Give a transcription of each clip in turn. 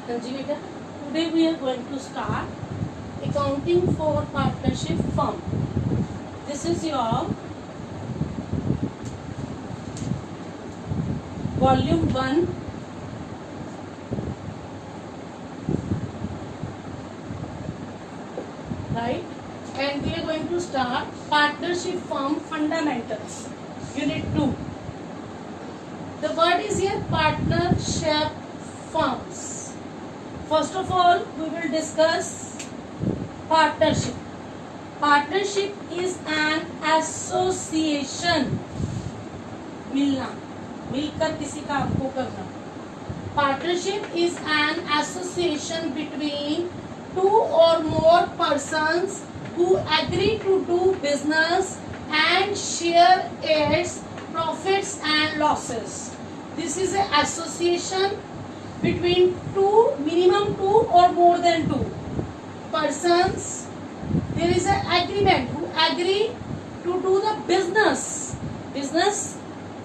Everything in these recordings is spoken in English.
Conjugator. Today we are going to start accounting for partnership firm. This is your volume 1. Right? And we are going to start partnership firm fundamentals. Unit 2. The word is here partnership firms. First of all, we will discuss partnership. Partnership is an association. मिलना, मिलकर किसी काम को करना. Partnership is an association between two or more persons who agree to do business and share its profits and losses. This is an association between minimum two or more than two persons. There is an agreement who agree to do the business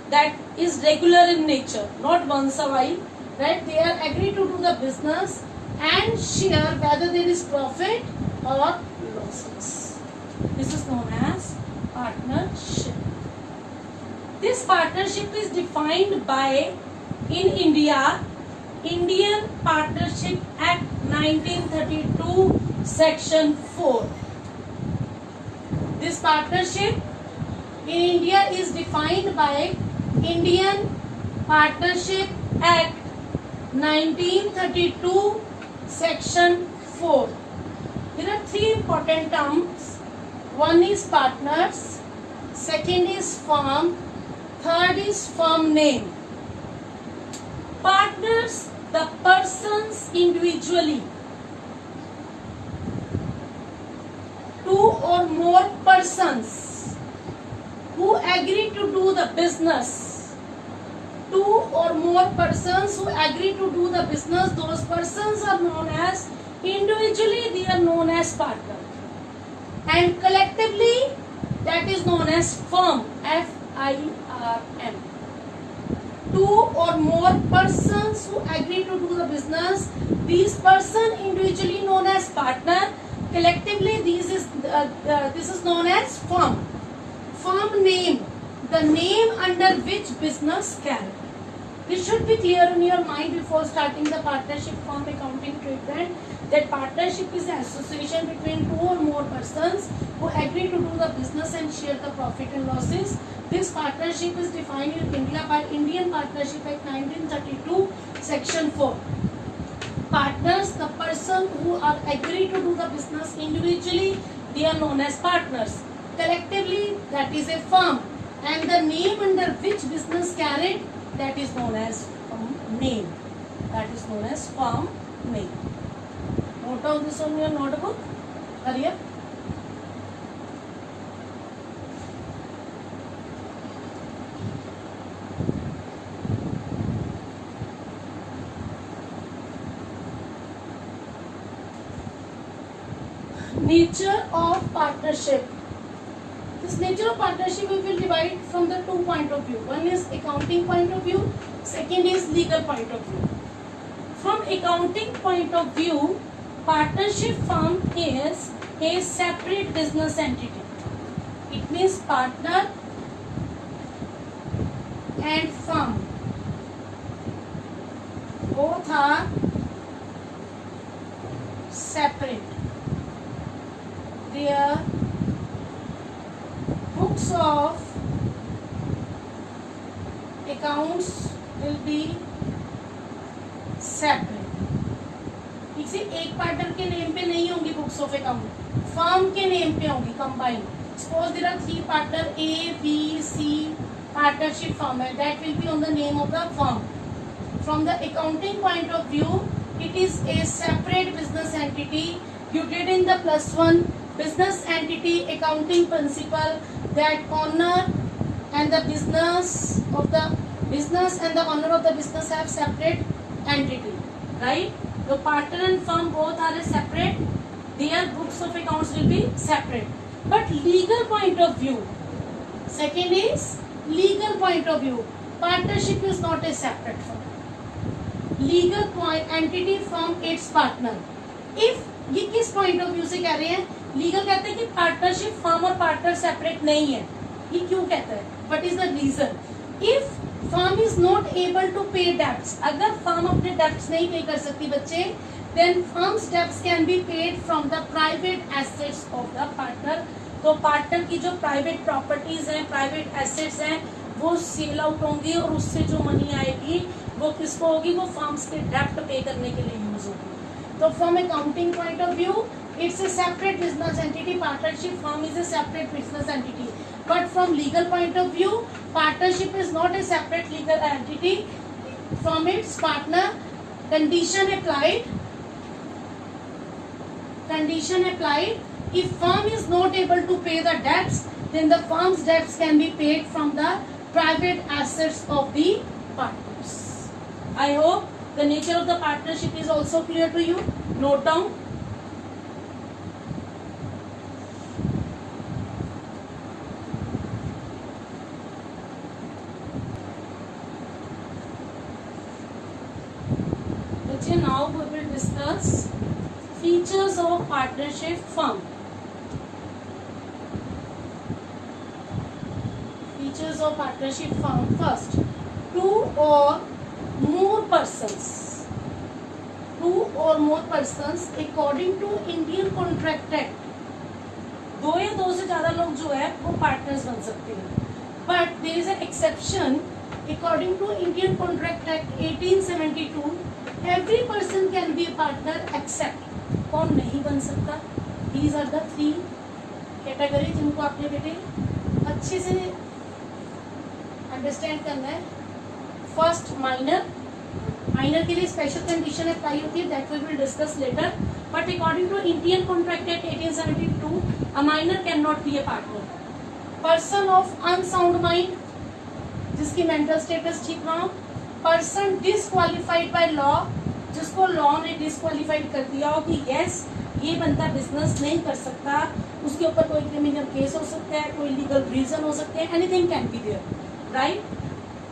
that is regular in nature, not once a while, right? They are agree to do the business and share whether there is profit or losses. This is known as partnership. This partnership is defined by, in India, Indian Partnership Act 1932 Section 4. This partnership in India is defined by Indian Partnership Act 1932 Section 4. There are three important terms. One is partners, second is firm, third is firm name. Partners, the persons individually. Two or more persons who agree to do the business. Two or more persons who agree to do the business, those persons are known as, individually they are known as partner. And collectively that is known as firm, F-I-R-M. Two or more persons who agree to do the business, these person individually known as partner, collectively this is known as firm. Firm name, the name under which business carried. This should be clear in your mind before starting the partnership firm accounting treatment, that partnership is an association between two or more persons who agree to do the business and share the profit and losses. This partnership is defined in India by Indian Partnership Act 1932 Section 4. Partners, the person who are agree to do the business individually, they are known as partners. Collectively, that is a firm. And the name under which business carried, that is known as firm name. That is known as firm name. Note down this on your notebook. Hurry up. Nature of partnership. This nature of partnership we will divide from the two point of view. One is accounting point of view, second is legal point of view. From accounting point of view, partnership firm is a separate business entity. It means partner and firm both are separate. Their books of accounts will be separate. इसे एक partner के name पे नहीं होंगी books of account, firm के name पे होंगी combined. Suppose there are three partner A, B, C, partnership firm, and that will be on the name of the firm. From the accounting point of view, it is a separate business entity. You did in the +1 business entity accounting principle that owner and the business and the owner of the business have separate entity, right? The partner and firm both are separate. Their books of accounts will be separate. But legal point of view, second is legal point of view, partnership is not a separate firm. Legal entity from its partner. If, ये किस point of view से कह रहे हैं? Legal कहते हैं कि partnership firm और पार्टनर सेपरेट नहीं है। ये क्यों कहता है? What is the reason? If firm is not able to pay debts, अगर फर्म अपने डेब्ट्स नहीं पे कर सकती बच्चे, then firm's debts can be paid from the private assets of the partner. तो पार्टनर की जो प्राइवेट प्रॉपर्टीज हैं, प्राइवेट एसेट्स हैं, वो सेल आउट होंगी और उससे जो मनी आएगी वो किसको होगी? वो फर्म्स के डेब्ट पे करने के लिए यूज होगी। तो from accounting point of view it's a separate business entity, partnership firm is a separate business entity. But from legal point of view, partnership is not a separate legal entity from its partner. Condition applied. Condition applied. If firm is not able to pay the debts, then the firm's debts can be paid from the private assets of the partners. I hope the nature of the partnership is also clear to you. Note down. Now we will discuss features of partnership firm. Features of partnership firm. First, two or more persons. Two or more persons according to Indian Contract Act. दो या दो से ज्यादा लोग जो है वो partners बन सकते हैं. But there is an exception according to Indian Contract Act 1872. Every person can be a partner except, कौन नहीं बन सकता? These are the three category जिनको आपने बेटे अच्छे से अंडरस्टैंड करना है. First, minor. माइनर के लिए स्पेशल कंडीशन अप्लाई होती है, that we will discuss later. But according to Indian contract act 1872, a minor can not be a partner. Person of unsound mind, जिसकी मेंटल स्टेटस ठीक ना हो. पर्सन डिसक्वालिफाइड बाय लॉ, जिसको law ने disqualified कर दिया हो कि यस ये बंदा बिजनेस नहीं कर सकता, उसके ऊपर कोई क्रिमिनल केस हो सकता है, कोई लीगल रीजन हो सकते हैं, anything can be there, right.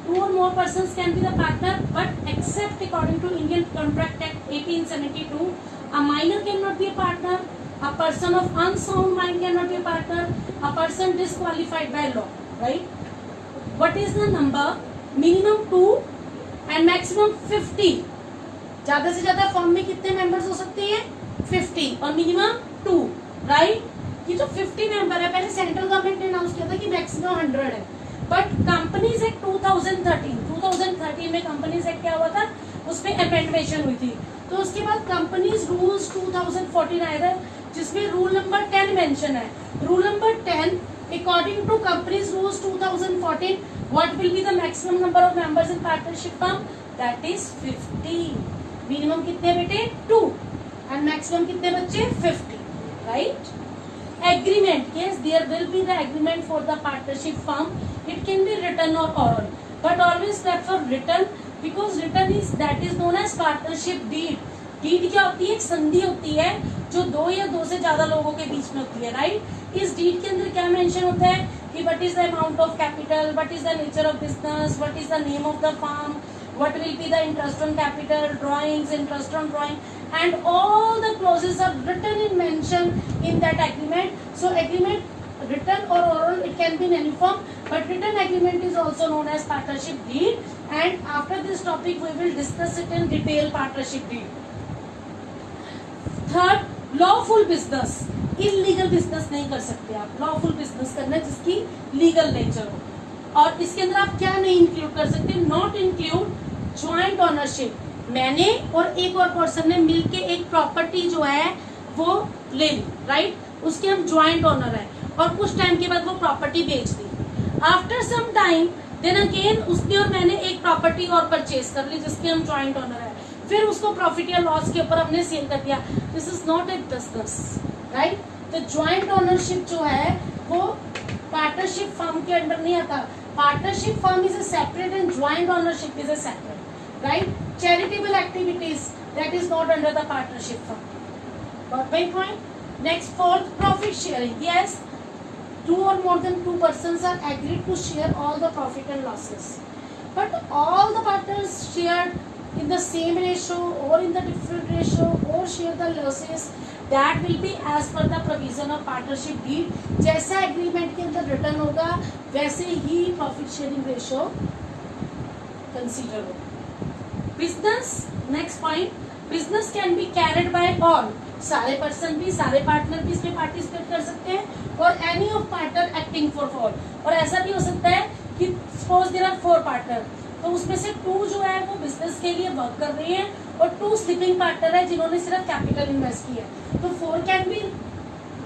Two or more persons can be the partner, but except according to Indian contract act 1872, a minor cannot be a partner, a person of unsound mind cannot be a partner, a person disqualified by law, right. What is the number? Minimum 2 and maximum 50. ज्यादा से ज्यादा firm में कितने members हो सकते हैं? 50 और minimum 2, right. ये जो 50 मेंबर है, पहले सेंट्रल गवर्नमेंट ने अनाउंस किया था कि मैक्सिमम 100 है, बट कंपनीज एक्ट 2013 में कंपनीज एक्ट क्या हुआ था, उसमें अमेंडमेंट हुई थी. तो उसके बाद कंपनीज रूल्स 2014 आया था, जिसमें रूल नंबर 10 मेंशन है. Rule number 10 according to companies rules 2014, what will be the maximum number of members in partnership firm? That is 50. Minimum कितने बेटे? 2 एंड मैक्सिमम कितने बच्चे? 50, right. Agreement, yes there will be the agreement for the partnership firm. It can be written or oral, but always prefer written, because written is that is known as partnership deed. Deed क्या होती है? एक संधि होती है जो दो या दो से ज्यादा लोगों के बीच में होती है, राइट. इस डीड के अंदर क्या मेंशन होता है कि what is the amount of capital, what is the nature of business, what is the name of the firm, what will be the interest on capital, drawings, interest on drawing, and all the clauses are written in mention in that agreement. So agreement written or oral, it can be in any form, but written agreement is also known as partnership deed, and after this topic we will discuss it in detail, partnership deed. Third, lawful business. illegal business नहीं कर सकते आप, lawful business करना है जिसकी legal nature हो. और इसके अंदर आप क्या नहीं इंक्लूड कर सकते? Not include joint ownership. मैंने और एक और पर्सन ने मिलके एक प्रॉपर्टी जो है वो ले ली, राइट. उसके हम ज्वाइंट ऑनर है और कुछ टाइम के बाद वो प्रॉपर्टी बेच दी. After some time then again उसने और मैंने एक प्रॉपर्टी और परचेज कर ली जिसके हम ज्वाइंट ऑनर है, फिर उसको प्रॉफिट या लॉस के ऊपर हमने सेल कर दिया. This is not a business, right. तो ज्वाइंट ऑनरशिप जो है वो पार्टनरशिप फर्म के अंडर नहीं आता. Partnership firm is a separate and joint ownership is a separate, right. Charitable activities, that is not under the partnership firm. Got my point? Next, fourth, profit sharing. Yes, 2 or more than 2 persons are agreed to share all the profit and losses, but all the partners shared in the same ratio or in the different ratio or share the losses, that will be as per the provision of partnership deed. जैसा agreement के अंदर return होगा वैसे ही profit sharing ratio consider होगा. Business, next point, business can be carried by all. सारे person भी, सारे partner भी इसमें पार्टिसिपेट कर सकते हैं और any of partner acting for all. और ऐसा भी हो सकता है कि सपोज देयर आर 4 पार्टनर, तो उसमें से 2 जो है वो बिजनेस के लिए वर्क कर रहे हैं और 2 स्लीपिंग पार्टनर है जिन्होंने सिर्फ कैपिटल इन्वेस्ट किया है. तो 4 can be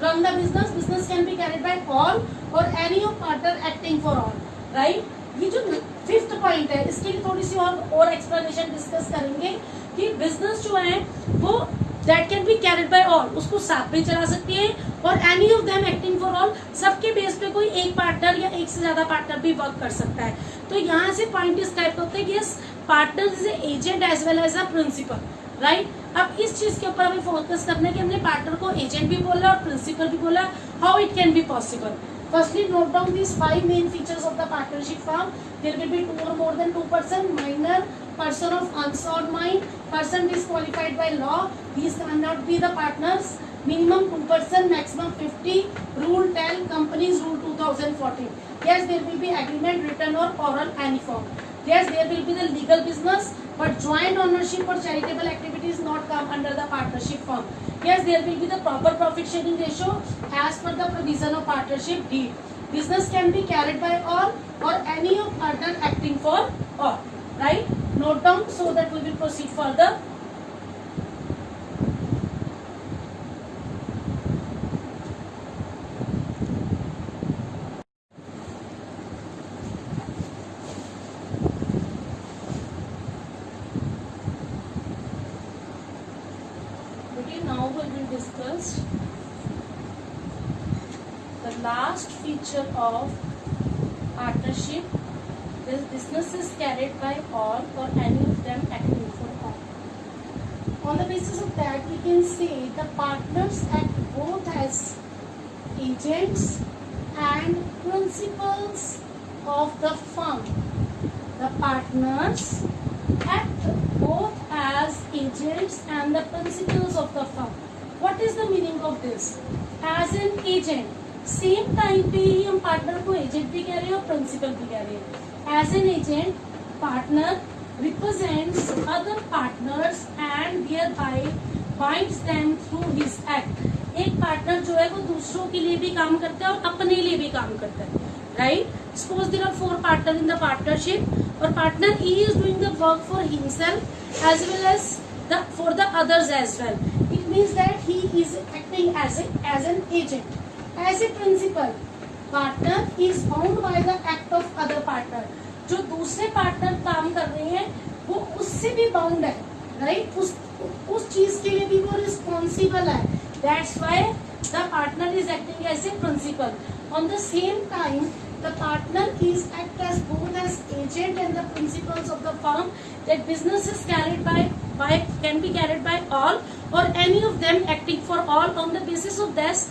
run the business, business can be carried by all or any of partner acting for all. Right. ये जो 5th पॉइंट है इसके लिए थोड़ी सी और एक्सप्लेनेशन डिस्कस करेंगे कि बिजनेस जो है वो that can be carried by all, उसको साथ में चला सकती है और any of them acting for all, सबके बेस पे कोई एक पार्टनर या एक से ज्यादा पार्टनर भी वर्क कर सकता है. तो यहाँ से पॉइंट इस टाइप का होता है कि yes partner is agent as well as a principal. Right. अब इस चीज के ऊपर हमें फोकस करना है कि हमने पार्टनर को एजेंट भी बोला और प्रिंसिपल भी बोला. How it can be possible. Firstly, note down these 5 main features of the partnership firm. There will be 2 or more than 2 person, minor, person of unsound mind, person disqualified by law. These cannot be the partners. Minimum 2 person, maximum 50. Rule 10, companies rule 2014. Yes, there will be agreement, written or oral, any form. Yes, there will be the legal business, but joint ownership or charitable activities not come under the partnership firm. Yes, there will be the proper profit sharing ratio as per the provision of partnership deed. Business can be carried by all or any of partner acting for all. Right? Note down so that we will proceed further. Now we will discuss the last feature of partnership. This business is carried by all or any of them acting for all. On the basis of that, we can say the partners act both as agents and principals of the firm. The partners act both as agents and the principals of the firm. What is the meaning of this? As an agent, same time पे ही हम partner को agent भी कह रहे हैं और principal भी कह रहे हैं. As an agent partner represents other partners and thereby binds them through his act. एक पार्टनर जो है वो दूसरों के लिए भी काम करता है और अपने लिए भी काम करता है. Right. Suppose there are 4 partner in the partnership or partner he is doing the work for himself as well as for the others as well. It means that he is acting as an agent. As a principal, partner is bound by the act of other partner. जो दूसरे partner काम कर रहे हैं वो उससे भी bound है. राइट. उस चीज के लिए भी वो रिस्पॉन्सिबल है. That's why the partner is acting as a principal. On the same time, the partner is act as both as agent and the principals of the firm. That business is carried can be carried by all or any of them acting for all. On the basis of this,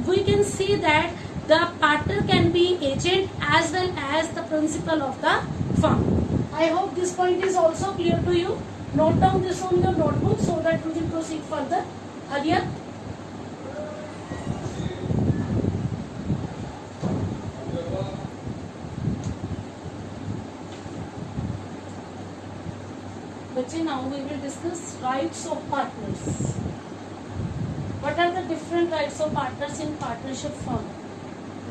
we can see that the partner can be agent as well as the principal of the firm. I hope this point is also clear to you. Note down this on your notebook so that we will proceed further. Earlier. Now we will discuss rights of partners. What are the different rights of partners in partnership firm?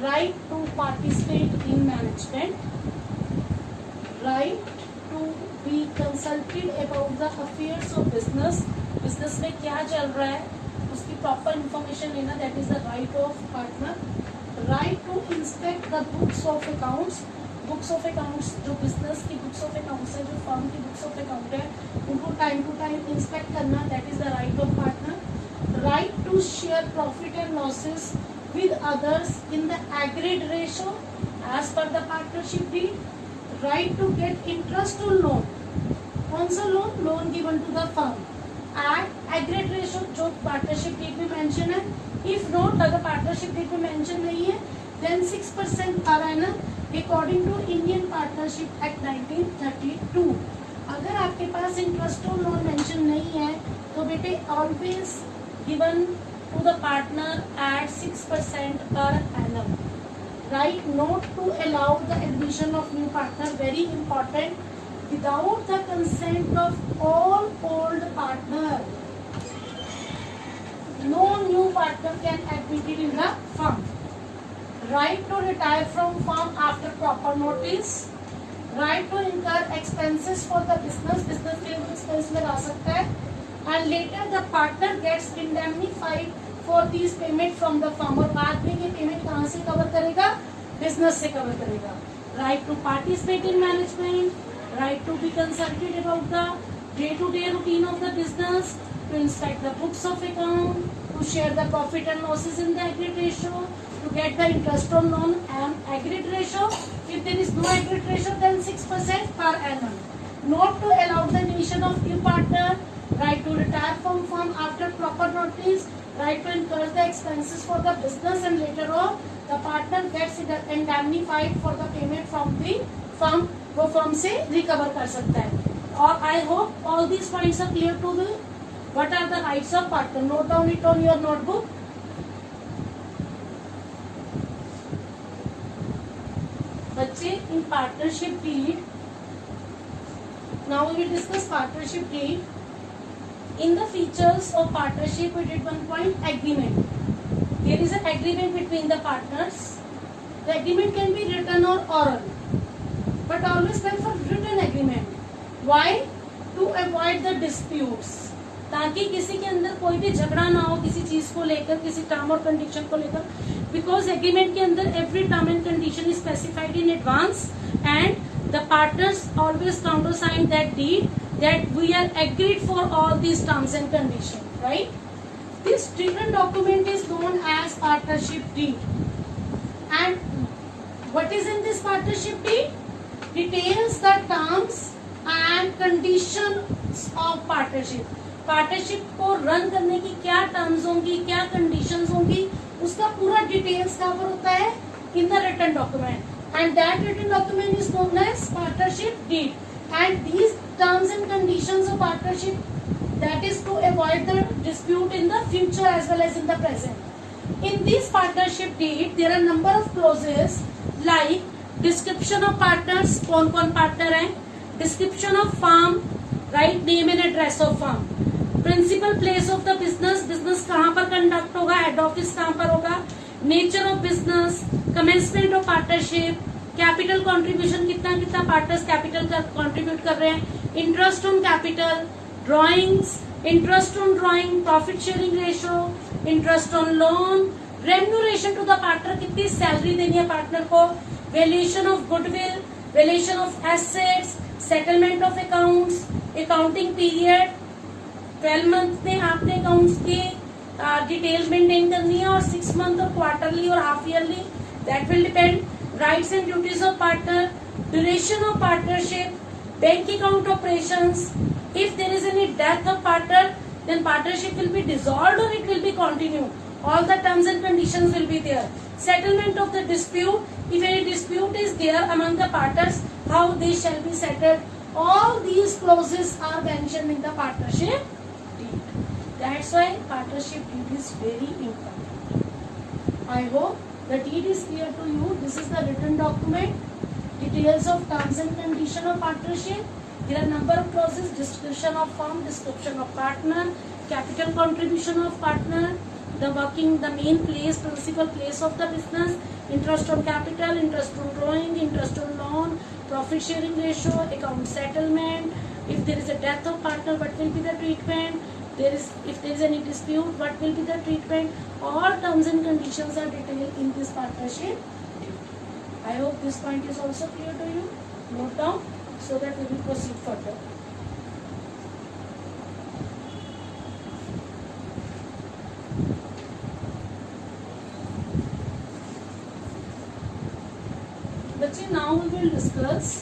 Right to participate in management, right to be consulted about the affairs of business. Business में क्या चल रहा है उसकी proper information लेना, that is the right of partner. Right to inspect the books of accounts. Books of accounts जो business की books of accounts है, जो फर्म की बुक्स ऑफ अकाउंट है, उनको टाइम टू टाइम इंस्पेक्ट करना, that is the right of partner. Right to share profit and losses with others in the agreed ratio as per the partnership deed. Right to get interest on loan. कौन सा loan? Loan given to the firm at agreed ratio जो partnership deed में mention है. If not, अगर partnership deed में mention नहीं है, then 6% per annum according to Indian Partnership Act 1932. अगर आपके पास इंटरेस्ट ऑन लोन मेंशन नहीं है तो बेटे always given to the partner at 6% per annum. Right, not to allow the admission of new partner, very important, without the consent of all old partner. No new partner can admitted in the firm. Right to retire from firm after proper notice. Right to incur expenses for the business. Business के लिए expense लगा सकता है. And later the partner gets indemnified for these payment from the firm. और बाद में ये payment कहाँ से cover करेगा? Business से cover करेगा. Right to participate in management. Right to be consulted about the day-to-day routine of the business, to inspect the books of account, to share the profit and losses in the agreed ratio, to get the interest on loan and agreed ratio. If there is no agreed ratio, then 6% per annum. Not to allow the admission of new partner. Right to retire from firm after proper notice. Right to incur the expenses for the business, and later on the partner gets indemnified for the payment from the firm. वो फर्म से recover कर सकता है. और I hope all these points are clear to you. What are the rights of partner? Note down it on your notebook. बच्चे, in partnership deed, now we will discuss partnership deed. In the features of partnership we did one point agreement. There is an agreement between the partners. The agreement can be written or oral, but always went for written agreement. Why? To avoid the disputes. ताकि किसी के अंदर कोई भी झगड़ा ना हो किसी चीज को लेकर, किसी टर्म और कंडीशन को लेकर. बिकॉज एग्रीमेंट के अंदर every term and condition is specified in advance and the partners always countersign that deed that we are agreed for all these terms and conditions, right? This written document is known as partnership deed. And what is in this partnership deed? Details the terms and conditions of partnership. Partnership को run करने की क्या terms होंगी, क्या conditions होंगी, उसका पूरा details cover होता है in the written document. And that written document is known as partnership deed. And these terms and conditions of partnership, that is to avoid the dispute in the future as well as in the present. In this partnership deed there are number of clauses like description of partners, कौन कौन partner हैं, description of firm, right, name and address of firm, principal place of the business, business कहाँ पर conduct होगा, head office कहाँ पर होगा, nature of business, commencement of partnership, capital contribution कितना कितना पार्टनर्स कैपिटल का कंट्रीब्यूट कर रहे हैं, interest on capital, drawings, interest on drawing, profit sharing ratio, interest on loan, remuneration to the partner, कितनी सैलरी देनी है पार्टनर को, valuation of goodwill, valuation of assets, settlement of accounts, accounting period, 12 month में आपने accounts की detail maintain करनी है और 6 मंथ और क्वार्टरली और half yearly, that will depend. Rights and duties of partner, duration of partnership, bank account operations. If there is any death of partner, then partnership will be dissolved or it will be continued. All the terms and conditions will be there. Settlement of the dispute. If any dispute is there among the partners, how they shall be settled. All these clauses are mentioned in the partnership deed. That's why partnership deed is very important. I hope the deed is clear to you. This is the written document. Details of terms and condition of partnership. There are number of clauses: description of firm, description of partner, capital contribution of partner, the working, the main place, principal place of the business, interest on capital, interest on drawing, interest on loan, profit sharing ratio, account settlement. If there is a death of partner, what will be the treatment? If there is any dispute, what will be the treatment? All terms and conditions are detailed in this partnership deed. I hope this point is also clear to you. Note down so that we will proceed further. Bachche, now we will discuss,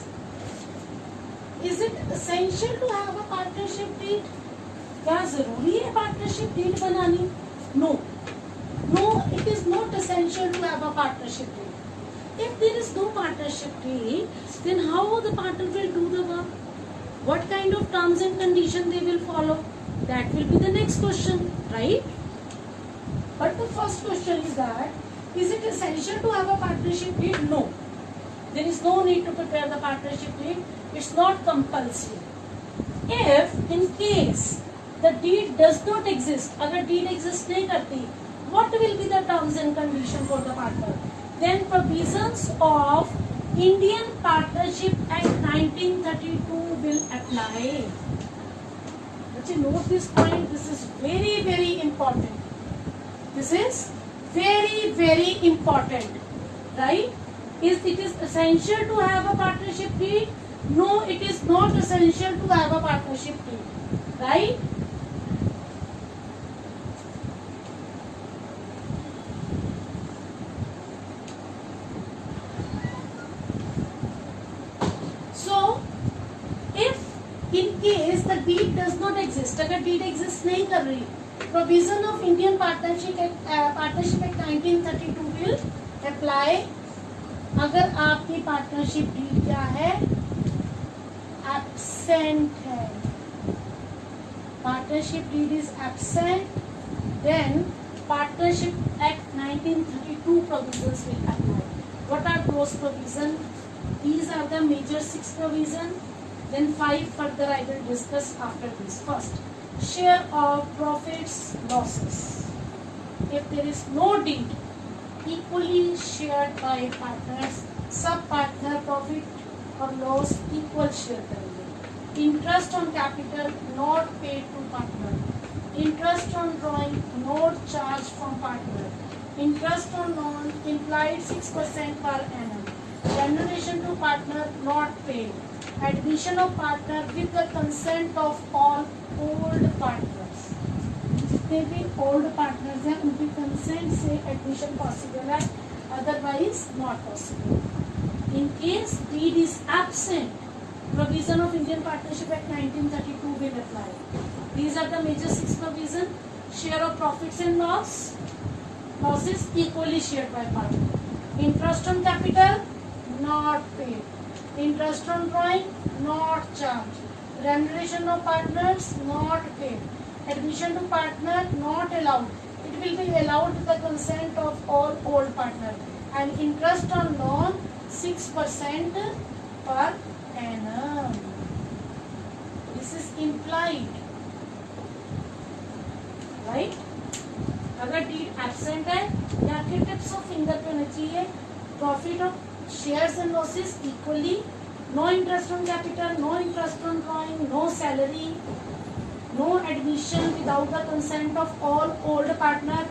is it essential to have a partnership deed? क्या जरूरी है partnership deed बनानी? No, it is not essential to have a partnership deed. If there is no partnership deed, then how the partner will do the work? What kind of terms and condition they will follow? That will be the next question, right? But the first question is that, is it essential to have a partnership deed? No. There is no need to prepare the partnership deed. It's not compulsory. If in case the deed does not exist, अगर deed exist नहीं करती, what will be the terms and condition for the partner? Then provisions of Indian Partnership Act 1932 will apply. But you note this point. This is very, very important. This is very, very important, right? Is it is essential to have a partnership deed? No, it is not essential to have a partnership deed, right? So, if in case the deed does not exist, अगर deed exist नहीं कर रही, provision of Indian Partnership Act 1932 will apply. अगर आपकी partnership deed क्या है, absent है, partnership deed is absent, then partnership act 1932 provisions will apply. What are those provisions? These are the major 6 provisions. Then 5 further I will discuss after this. First, share of profits, losses. If there is no deed, equally shared by partners, सब partner profit और loss equal share करेंगे. Interest on capital not paid to partner. Interest on drawing not charged from partner. Interest on loan implied 6% per annum. Remuneration to partner not paid. Admission of partner with the consent of all old partners. जितने भी old partners हैं उनकी consent से admission possible है, otherwise not possible. In case deed is absent, provision of Indian partnership act 1932 will apply. These are the major 6 provision. Share of profits and losses equally shared by partner. Interest on capital not paid. Interest on drawing not charged. Remuneration of partners not paid. Admission to partner not allowed. It will be allowed with the consent of all old partners. And interest on loan 6% per annum. This is implied, right? अगर deed absent है, यहाँ के tips of finger पे होने चाहिए. Profit of shares and losses equally, no interest on capital, no interest on drawing, no salary, no admission without the consent of all old partner,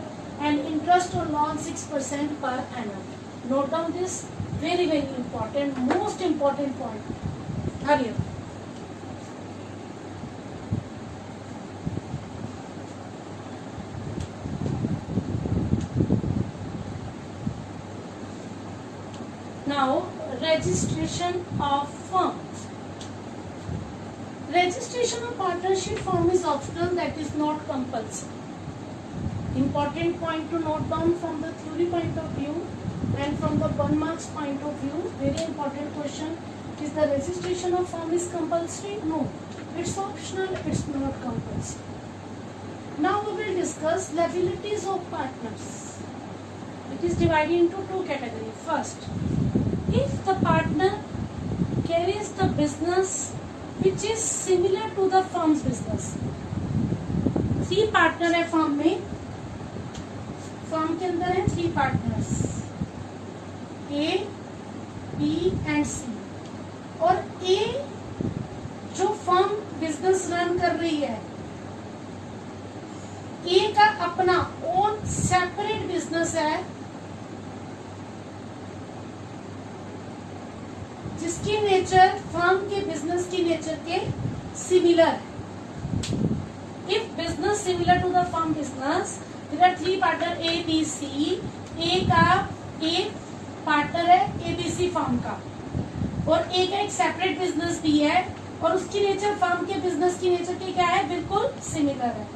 and interest on loan 6% per annum. Note down this, very, very important, most important point. Hurry up. Now, registration of firm. Registration of partnership firm is optional, that is not compulsory. Important point to note down from the theory point of view and from the 1 marks point of view. Very important question. Is the registration of firm is compulsory? No. It's optional, it's not compulsory. Now we will discuss liabilities of partners. It is divided into 2 categories. First, if the partner carries the business which is similar to the firm's business. 3 partner है firm में, firm के अंदर है 3 partners, A, B and C. और A जो firm business run कर रही है, A का अपना ओन सेपरेट बिजनेस है जिसकी नेचर फर्म के बिजनेस की नेचर के सिमिलर है. If business similar to the firm business, there are 3 partner A, B, C. A का A पार्टनर है ABC फर्म का, और A का एक सेपरेट बिजनेस भी है और उसकी नेचर फर्म के बिजनेस की नेचर के क्या है, बिल्कुल सिमिलर है.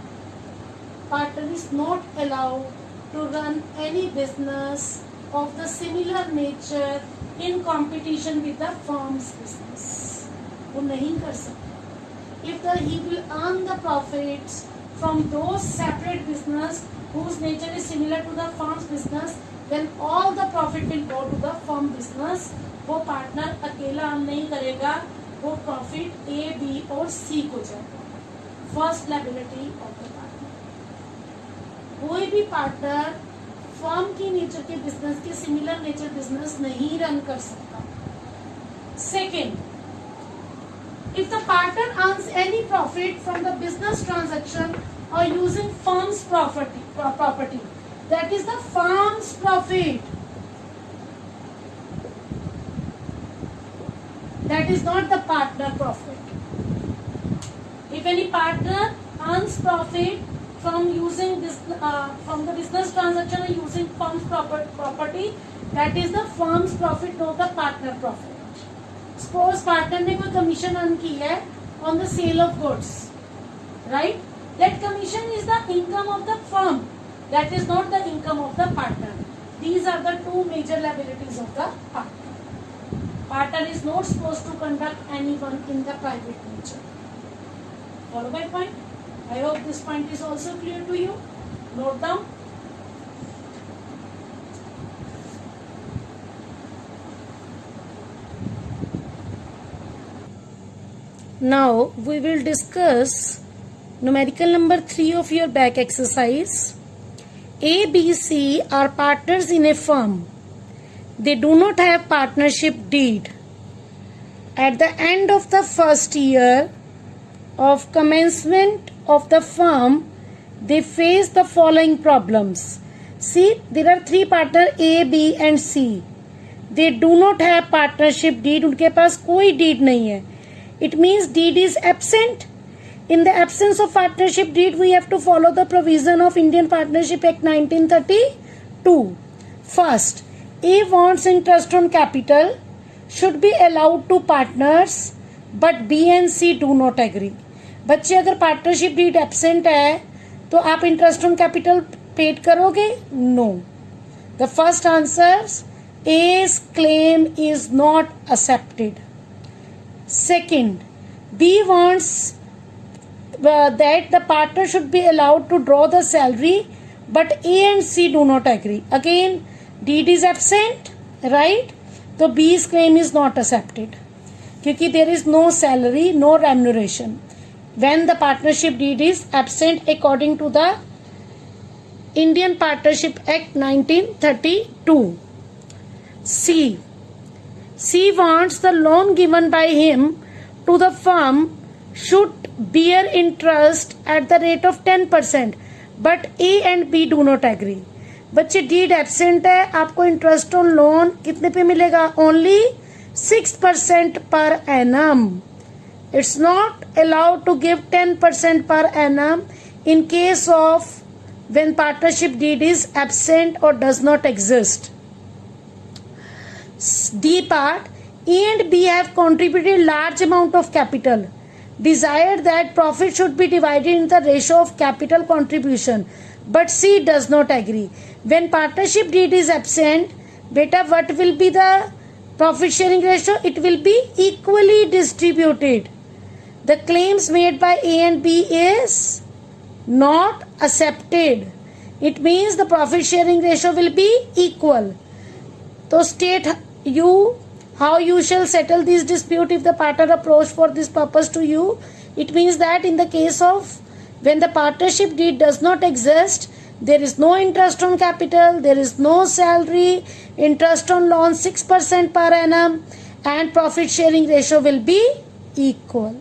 Partner is not allowed to run any business of the similar nature in competition with the firm's business. वो नहीं कर सकते. he will earn the profits from those separate business whose nature is similar to the firm's business, then all the profit will go to the firm business. वो partner अकेला earn नहीं करेगा, वो profit ए, B और सी को जाएगा. First liability of the partner. कोई भी पार्टनर फर्म की नेचर के बिजनेस के सिमिलर नेचर बिजनेस नहीं रन कर सकता. Second, if the partner earns any profit from the business transaction or using firm's property, that is the firm's profit. That is not the partner profit. If any partner earns profit from using this from the business transaction or using firm's property, that is the firm's profit, not the partner profit. Suppose partner ने कोई commission earn की है on the sale of goods, right? That commission is the income of the firm. That is not the income of the partner. These are the two major liabilities of the partner. Partner is not supposed to conduct anyone in the private nature. Follow my point? I hope this point is also clear to you. Note down. Now we will discuss numerical number 3 of your back exercise. A, B, C are partners in a firm. They do not have partnership deed. At the end of the first year of commencement of the firm, they face the following problems. See, there are three partners A, B and C. They do not have partnership deed. उनके पास कोई deed नहीं है. It means deed is absent. In the absence of partnership deed, we have to follow the provision of Indian Partnership Act 1932. First, A wants interest on capital should be allowed to partners, but B and C do not agree. बच्चे अगर partnership deed absent है तो आप interest on capital paid करोगे? No. The first answer, A's claim is not accepted. Second, B wants that the partner should be allowed to draw the salary, but A and C do not agree. Again, deed is absent, right? So B's claim is not accepted क्योंकि there is no salary, no remuneration when the partnership deed is absent according to the Indian Partnership Act 1932. C wants the loan given by him to the firm should bear interest at the rate of 10%, but A and B do not agree. बच्चे deed absent है, आपको interest on loan कितने पे मिलेगा? Only 6% per annum. It's not allowed to give 10% per annum in case of when partnership deed is absent or does not exist. D part, A and B have contributed large amount of capital. Desired that profit should be divided in the ratio of capital contribution, but C does not agree. When partnership deed is absent, beta, what will be the profit sharing ratio? It will be equally distributed. The claims made by A and B is not accepted. It means the profit sharing ratio will be equal. So state you how you shall settle this dispute if the partner approach for this purpose to you. It means that in the case of when the partnership deed does not exist, there is no interest on capital, there is no salary, interest on loan 6% per annum, and profit sharing ratio will be equal.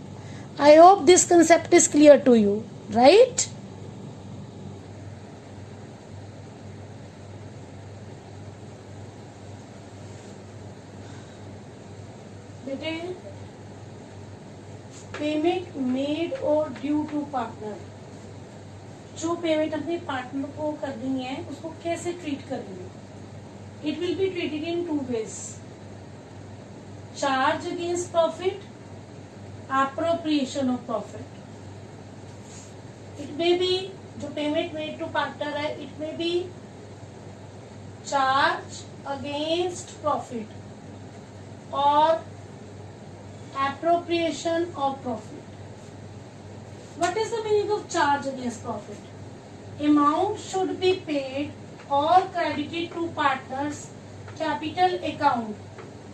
I hope this concept is clear to you, right? बेटे, payment made और due to partner, जो payment अपने partner को करनी है उसको कैसे treat करेंगे? It will be treated in two ways. Charge against profit, appropriation of profit. It may be जो पेमेंट मेड टू पार्टनर है, it may be charge against profit और appropriation of profit. What is the meaning of charge against profit? Amount should be paid or credited to partners capital account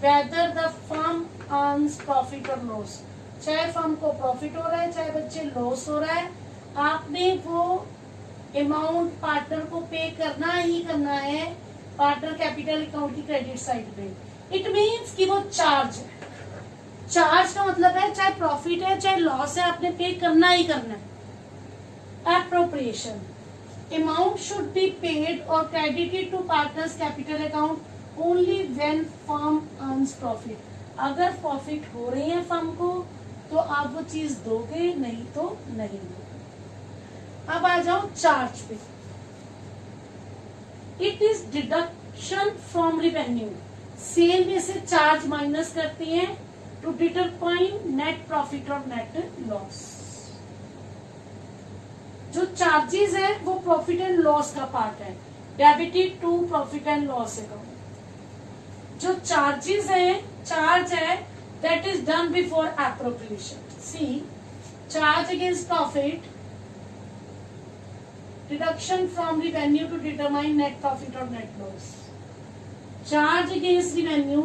whether the firm earns profit or loss. चाहे firm को profit हो रहा है चाहे बच्चे loss हो रहा है, आपने वो अमाउंट पार्टनर को पे करना ही करना है पार्टनर कैपिटल अकाउंट की क्रेडिट साइड पे. इट मीन्स कि वो चार्ज है. चार्ज का मतलब है चाहे प्रॉफिट है चाहे लॉस है आपने पे करना ही करना है. Appropriation, amount should be paid or credited to partners capital account only when firm earns profit. अगर प्रॉफिट हो रही है फर्म को तो आप वो चीज दोगे, नहीं तो नहीं दोगे. अब आ जाओ चार्ज पे. It is deduction from revenue. Sale में से चार्ज माइनस करते हैं to determine net profit or net loss. जो चार्जेस है वो प्रॉफिट एंड लॉस का पार्ट है, debited to profit and loss account. जो चार्जेस है, चार्ज है that is done before appropriation. See, charge against profit, deduction from revenue to determine net profit or net loss. Charge against revenue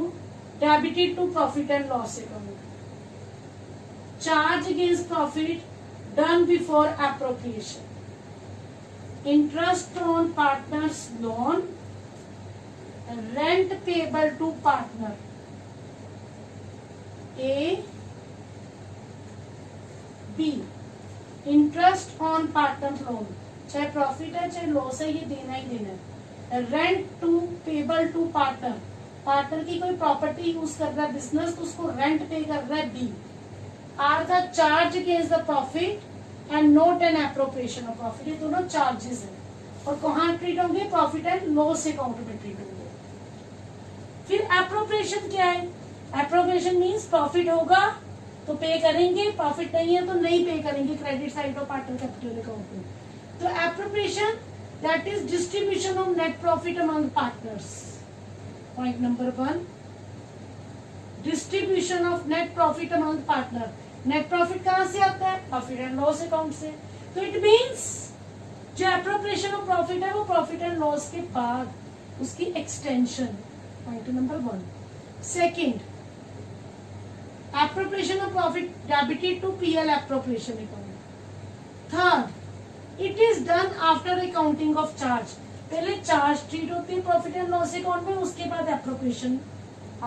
debited to profit and loss account. Charge against profit done before appropriation. Interest on partner's loan. Rent payable to partner A, B. Interest on partner's loan. चाहे profit है चाहे loss है, ये देना ही देना है. Rent to payable to partner, partner की कोई प्रॉपर्टी यूज कर रहा है बिजनेस तो उसको रेंट पे कर रहा है. Be are the charge against the profit and not an appropriation of profit. ये दोनों चार्जेस हैं और कहाँ ट्रीट होंगे? प्रॉफिट एंड लॉस अकाउंट में ट्रीट होंगे. फिर एप्रोप्रिएशन क्या है? एप्रोप्रिएशन मीन्स प्रॉफिट होगा तो पे करेंगे, प्रॉफिट नहीं है तो नहीं पे करेंगे क्रेडिट साइड और पार्टनर कैपिटल अकाउंट में. तो appropriation that is distribution of net profit among partners. Point number 1, distribution of net profit among partner. Net profit कहाँ से आता है? Profit and loss account से. तो it means जो appropriation of profit है वो profit and loss के बाद उसकी extension. Point number 1. Second, appropriation of profit debited to PL appropriation account. Third, it is done after accounting of charge. पहले charge treat होती है प्रॉफिट एंड लॉस अकाउंट में, उसके बाद एप्रोप्रिएशन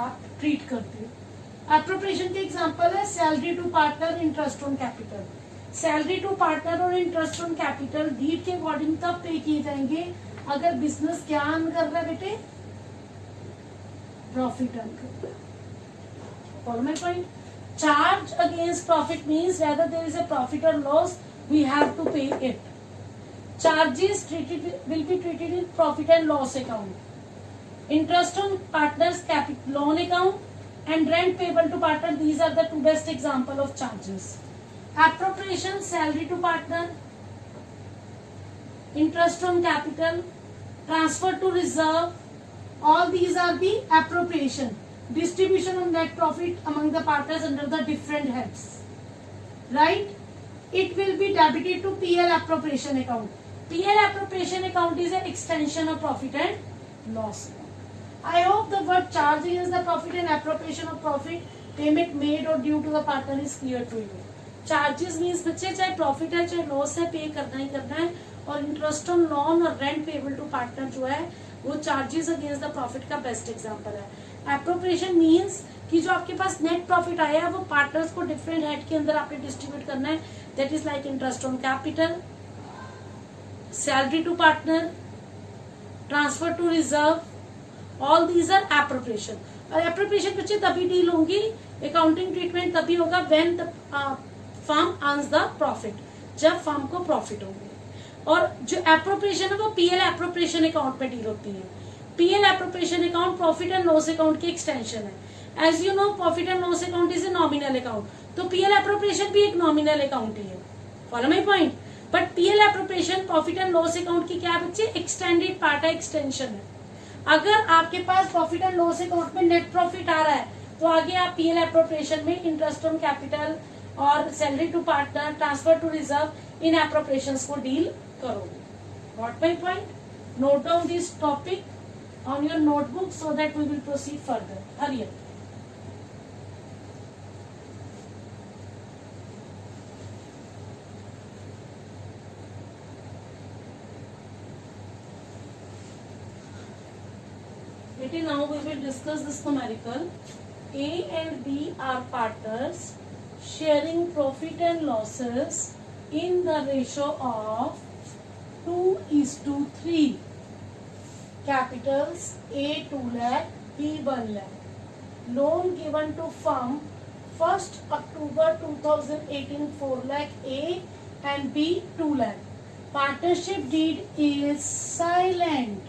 आप ट्रीट करते हो. एप्रोप्रिएशन के एग्जांपल है salary to partner, interest on capital. Salary to partner और इंटरेस्ट ऑन कैपिटल डीड के अकॉर्डिंग तब पे किए जाएंगे अगर बिजनेस क्या अर्न कर रहा है बेटे? प्रॉफिट अर्न कर रहा है. Follow my point. Charge against profit means whether there is a profit और loss we have to pay it. Charges will be treated in profit and loss account. Interest on partner's capital loan account and rent payable to partner. These are the two best example of charges. Appropriation, salary to partner, interest on capital, transfer to reserve. All these are the appropriation. Distribution of net profit among the partners under the different heads. Right? It will be debited to PL appropriation account. PL appropriation account is an extension of profit and loss account. I hope the word charge against the profit and appropriation of profit, payment made or due to the partner is clear to you. Charges means बच्चे चाहे profit है चाहे loss है पे करना ही करना है. और interest on loan और rent payable to partner जो है वो charges against the profit का best example है. Appropriation means कि जो आपके पास net profit आया है वो partners को different head के अंदर आपने distribute करना है. That is like interest on capital, salary to partner, transfer to reserve. All these are appropriation. और appropriation बच्चे तभी डील होंगी, अकाउंटिंग ट्रीटमेंट तभी होगा when the firm earns the profit, जब फर्म को प्रॉफिट होंगे. और जो appropriation है वो PL appropriation अकाउंट में डील होती है. PL appropriation account profit and loss account की एक्सटेंशन है. As you know, profit and loss account is a nominal account. तो PL appropriation भी एक nominal account ही है. Follow my point? But PL appropriation profit and loss account की क्या बच्चे? Extended part है, एक्सटेंशन है. अगर आपके पास प्रॉफिट एंड लॉस अकाउंट में नेट प्रॉफिट आ रहा है तो आगे आप PL एप्रोप्रिएशन में इंटरेस्ट ऑन कैपिटल और salary to partner, transfer to reserve, इन एप्रोप्रिएशंस को डील करोगे. Got my point? Note down this topic on your notebook so that we will proceed further. Hurry up. Okay, now we will discuss this numerical. A and B are partners sharing profit and losses in the ratio of 2:3. Capitals: A 2 lakh, B 1 lakh. Loan given to firm 1st October 2018 4 lakh A and B 2 lakh. Partnership deed is silent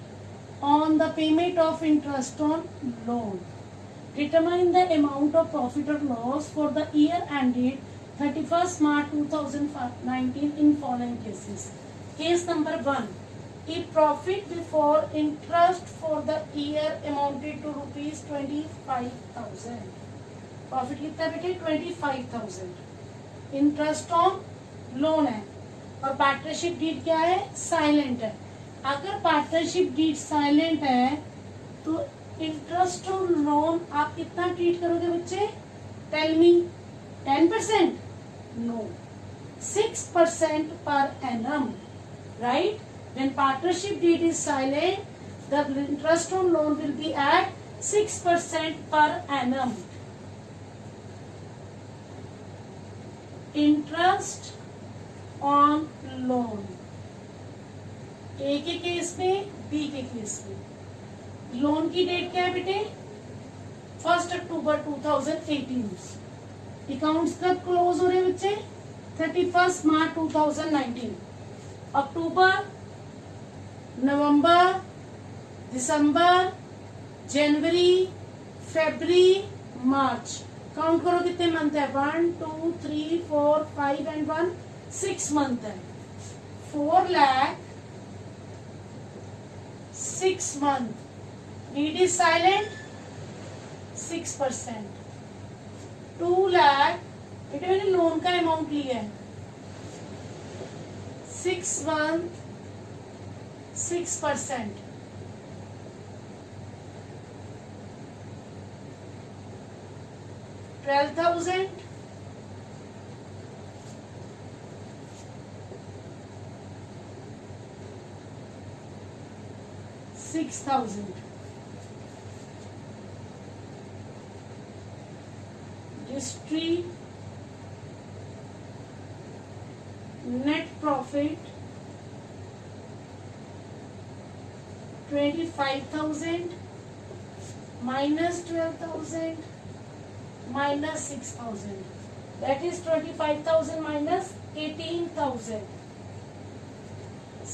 on the payment of interest on loan. Determine the amount of profit or loss for the year ended 31st March 2019 in following cases. Case number 1. If profit before interest for the year amounted to rupees 25,000. Profit कितना बेटे? 25,000. Interest on loan है और partnership deed क्या है? Silent है. अगर partnership deed silent है तो इंटरेस्ट ऑन लोन आप कितना ट्रीट करोगे बच्चे? Tell me. 10%? No, 6% per annum. Right? When partnership deed is silent the interest on loan will be at 6% per annum. Interest on loan A के case में, B के case में. Loan की date क्या है बेटे? 1 अक्टूबर 2018. अकाउंट्स कब क्लोज हो रहे हैं बच्चे? 31 मार्च 2019. अक्टूबर, नवंबर, दिसंबर, जनवरी, फरवरी, मार्च. काउंट करो कितने मंथ है? 1 2 3 4 5 एंड 1 6 मंथ है. 4 lakh 6 month. Deed is silent. 6%. 2 lakh. बेटे मैंने लोन का अमाउंट लिया है. 6 month 6%. 12,000. 6,000. History, net profit 25,000 minus 12,000 minus 6,000. That is 25,000 minus 18,000.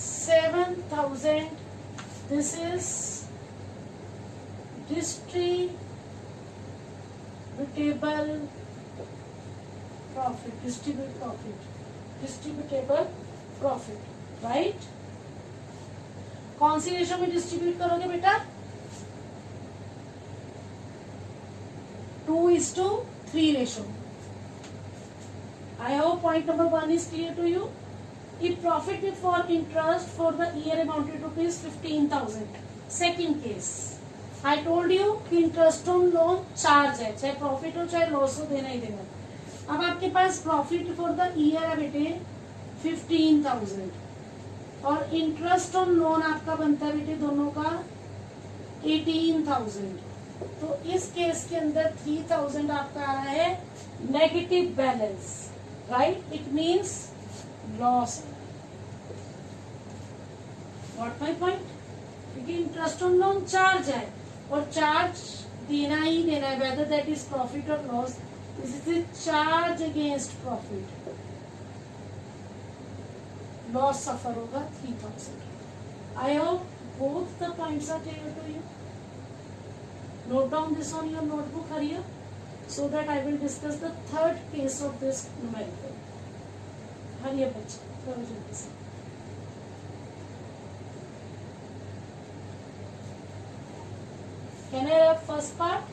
7,000. This is distributable profit. Distributable profit. Right? कौन सी रेशो में डिस्ट्रीब्यूट करोगे बेटा? 2:3 ratio. I hope point number 1 is clear to you. If profit before interest for the year amounted to rupees 15,000. Second case, I told you कि interest on loan charge है, चाहे profit हो चाहे loss हो, देना ही देना. अब आपके पास प्रॉफिट फॉर द ईयर है बेटे 15,000 और इंटरेस्ट ऑन लोन आपका बनता है बेटे दोनों का 18,000. तो इस केस के अंदर 3,000 आपका आ रहा है negative balance. Right? It means loss. What my point? क्योंकि इंटरेस्ट ऑन लोन चार्ज है और चार्ज देना ही देना है, वेदर दैट इज प्रॉफिट और loss. This is charge against profit. Loss suffer होगा 3,000. I hope both the points are clear to you. Note down this on your notebook, Hariya, so that I will discuss the third case of this numerical. Hariya बच्चे, करो जल्दी से. Can I have first part?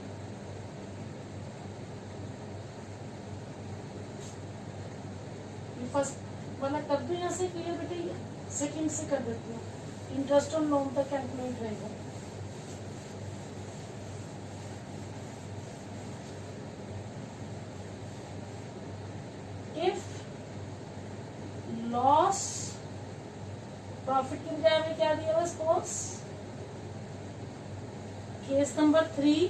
First वाला कर दूं यहाँ से clear बेटे, ये सेकंड से कर देती हूँ, इंटरेस्ट ऑन लोन तक कैलकुलेट रहेगा। इफ लॉस प्रॉफिट की जगह में क्या दिया हुआ, suppose case number 3,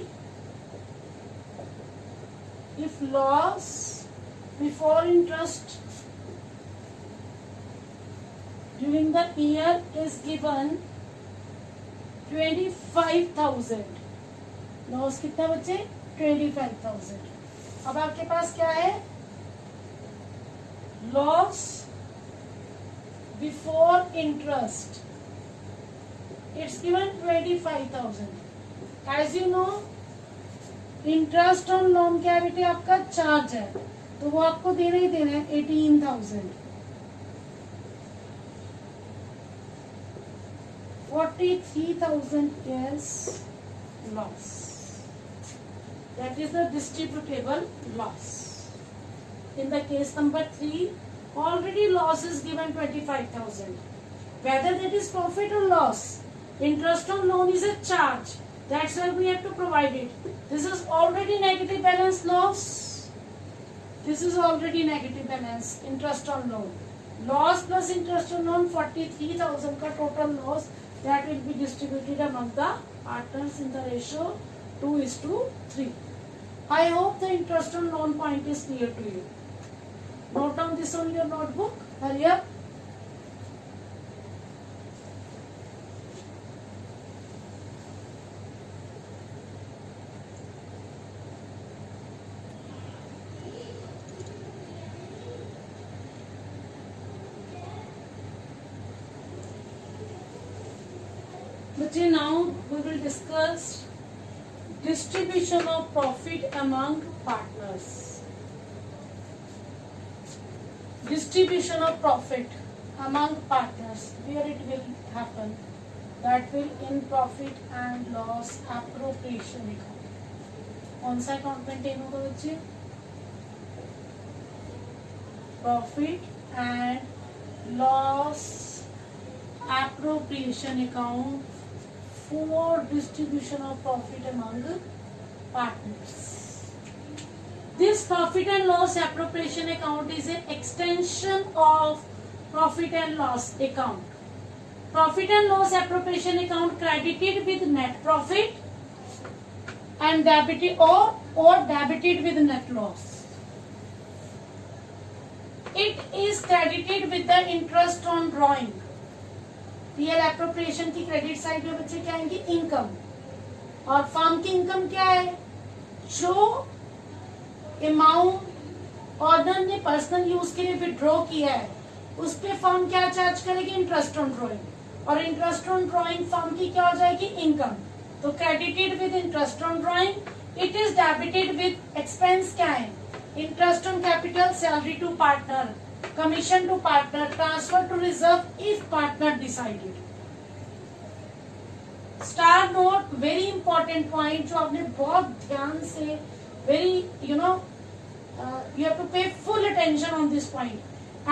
if loss before interest during the year is given 25,000, loss कितना बचे 25,000। अब आपके पास क्या है, loss before interest, it's given 25,000। As you know interest on loan क्या है बेटे, आपका चार्ज है, तो वो आपको देना ही देना है 18,000। 43,000 is loss, that is the distributable loss. In the case number 3, already loss is given 25,000. Whether that is profit or loss, interest on loan is a charge. That's why we have to provide it. This is already negative balance loss. This is already negative balance interest on loan. Loss plus interest on loan 43,000 का total loss that will be distributed among the partners in the ratio 2:3. I hope the interest on loan point is clear to you. Note down this on your notebook. Hurry up. But now we will discuss distribution of profit among partners. Distribution of profit among partners, where it will happen, that will in profit and loss appropriation account. कौन सा account maintain होगा बच्चे, profit and loss appropriation account for distribution of profit among partners. This profit and loss appropriation account is an extension of profit and loss account. Profit and loss appropriation account credited with net profit and debited or debited with net loss. It is credited with the interest on drawing. PL appropriation की credit side में बच्चे क्या आएंगे, income, और firm की income क्या है, जो अमाउंट ऑनर ने पर्सनल यूज के लिए विड्रॉ किया है उस पे फर्म क्या चार्ज करेगी, इंटरेस्ट ऑन ड्रॉइंग, और इंटरेस्ट ऑन ड्रॉइंग फर्म की क्या हो जाएगी, इनकम। तो credited with interest on drawing, it is debited with expense क्या है, interest on capital, salary to partner, commission to partner, transfer to reserve if partner decided. Star note, very important point जो आपने बहुत ध्यान से, very you have to pay full attention on this point.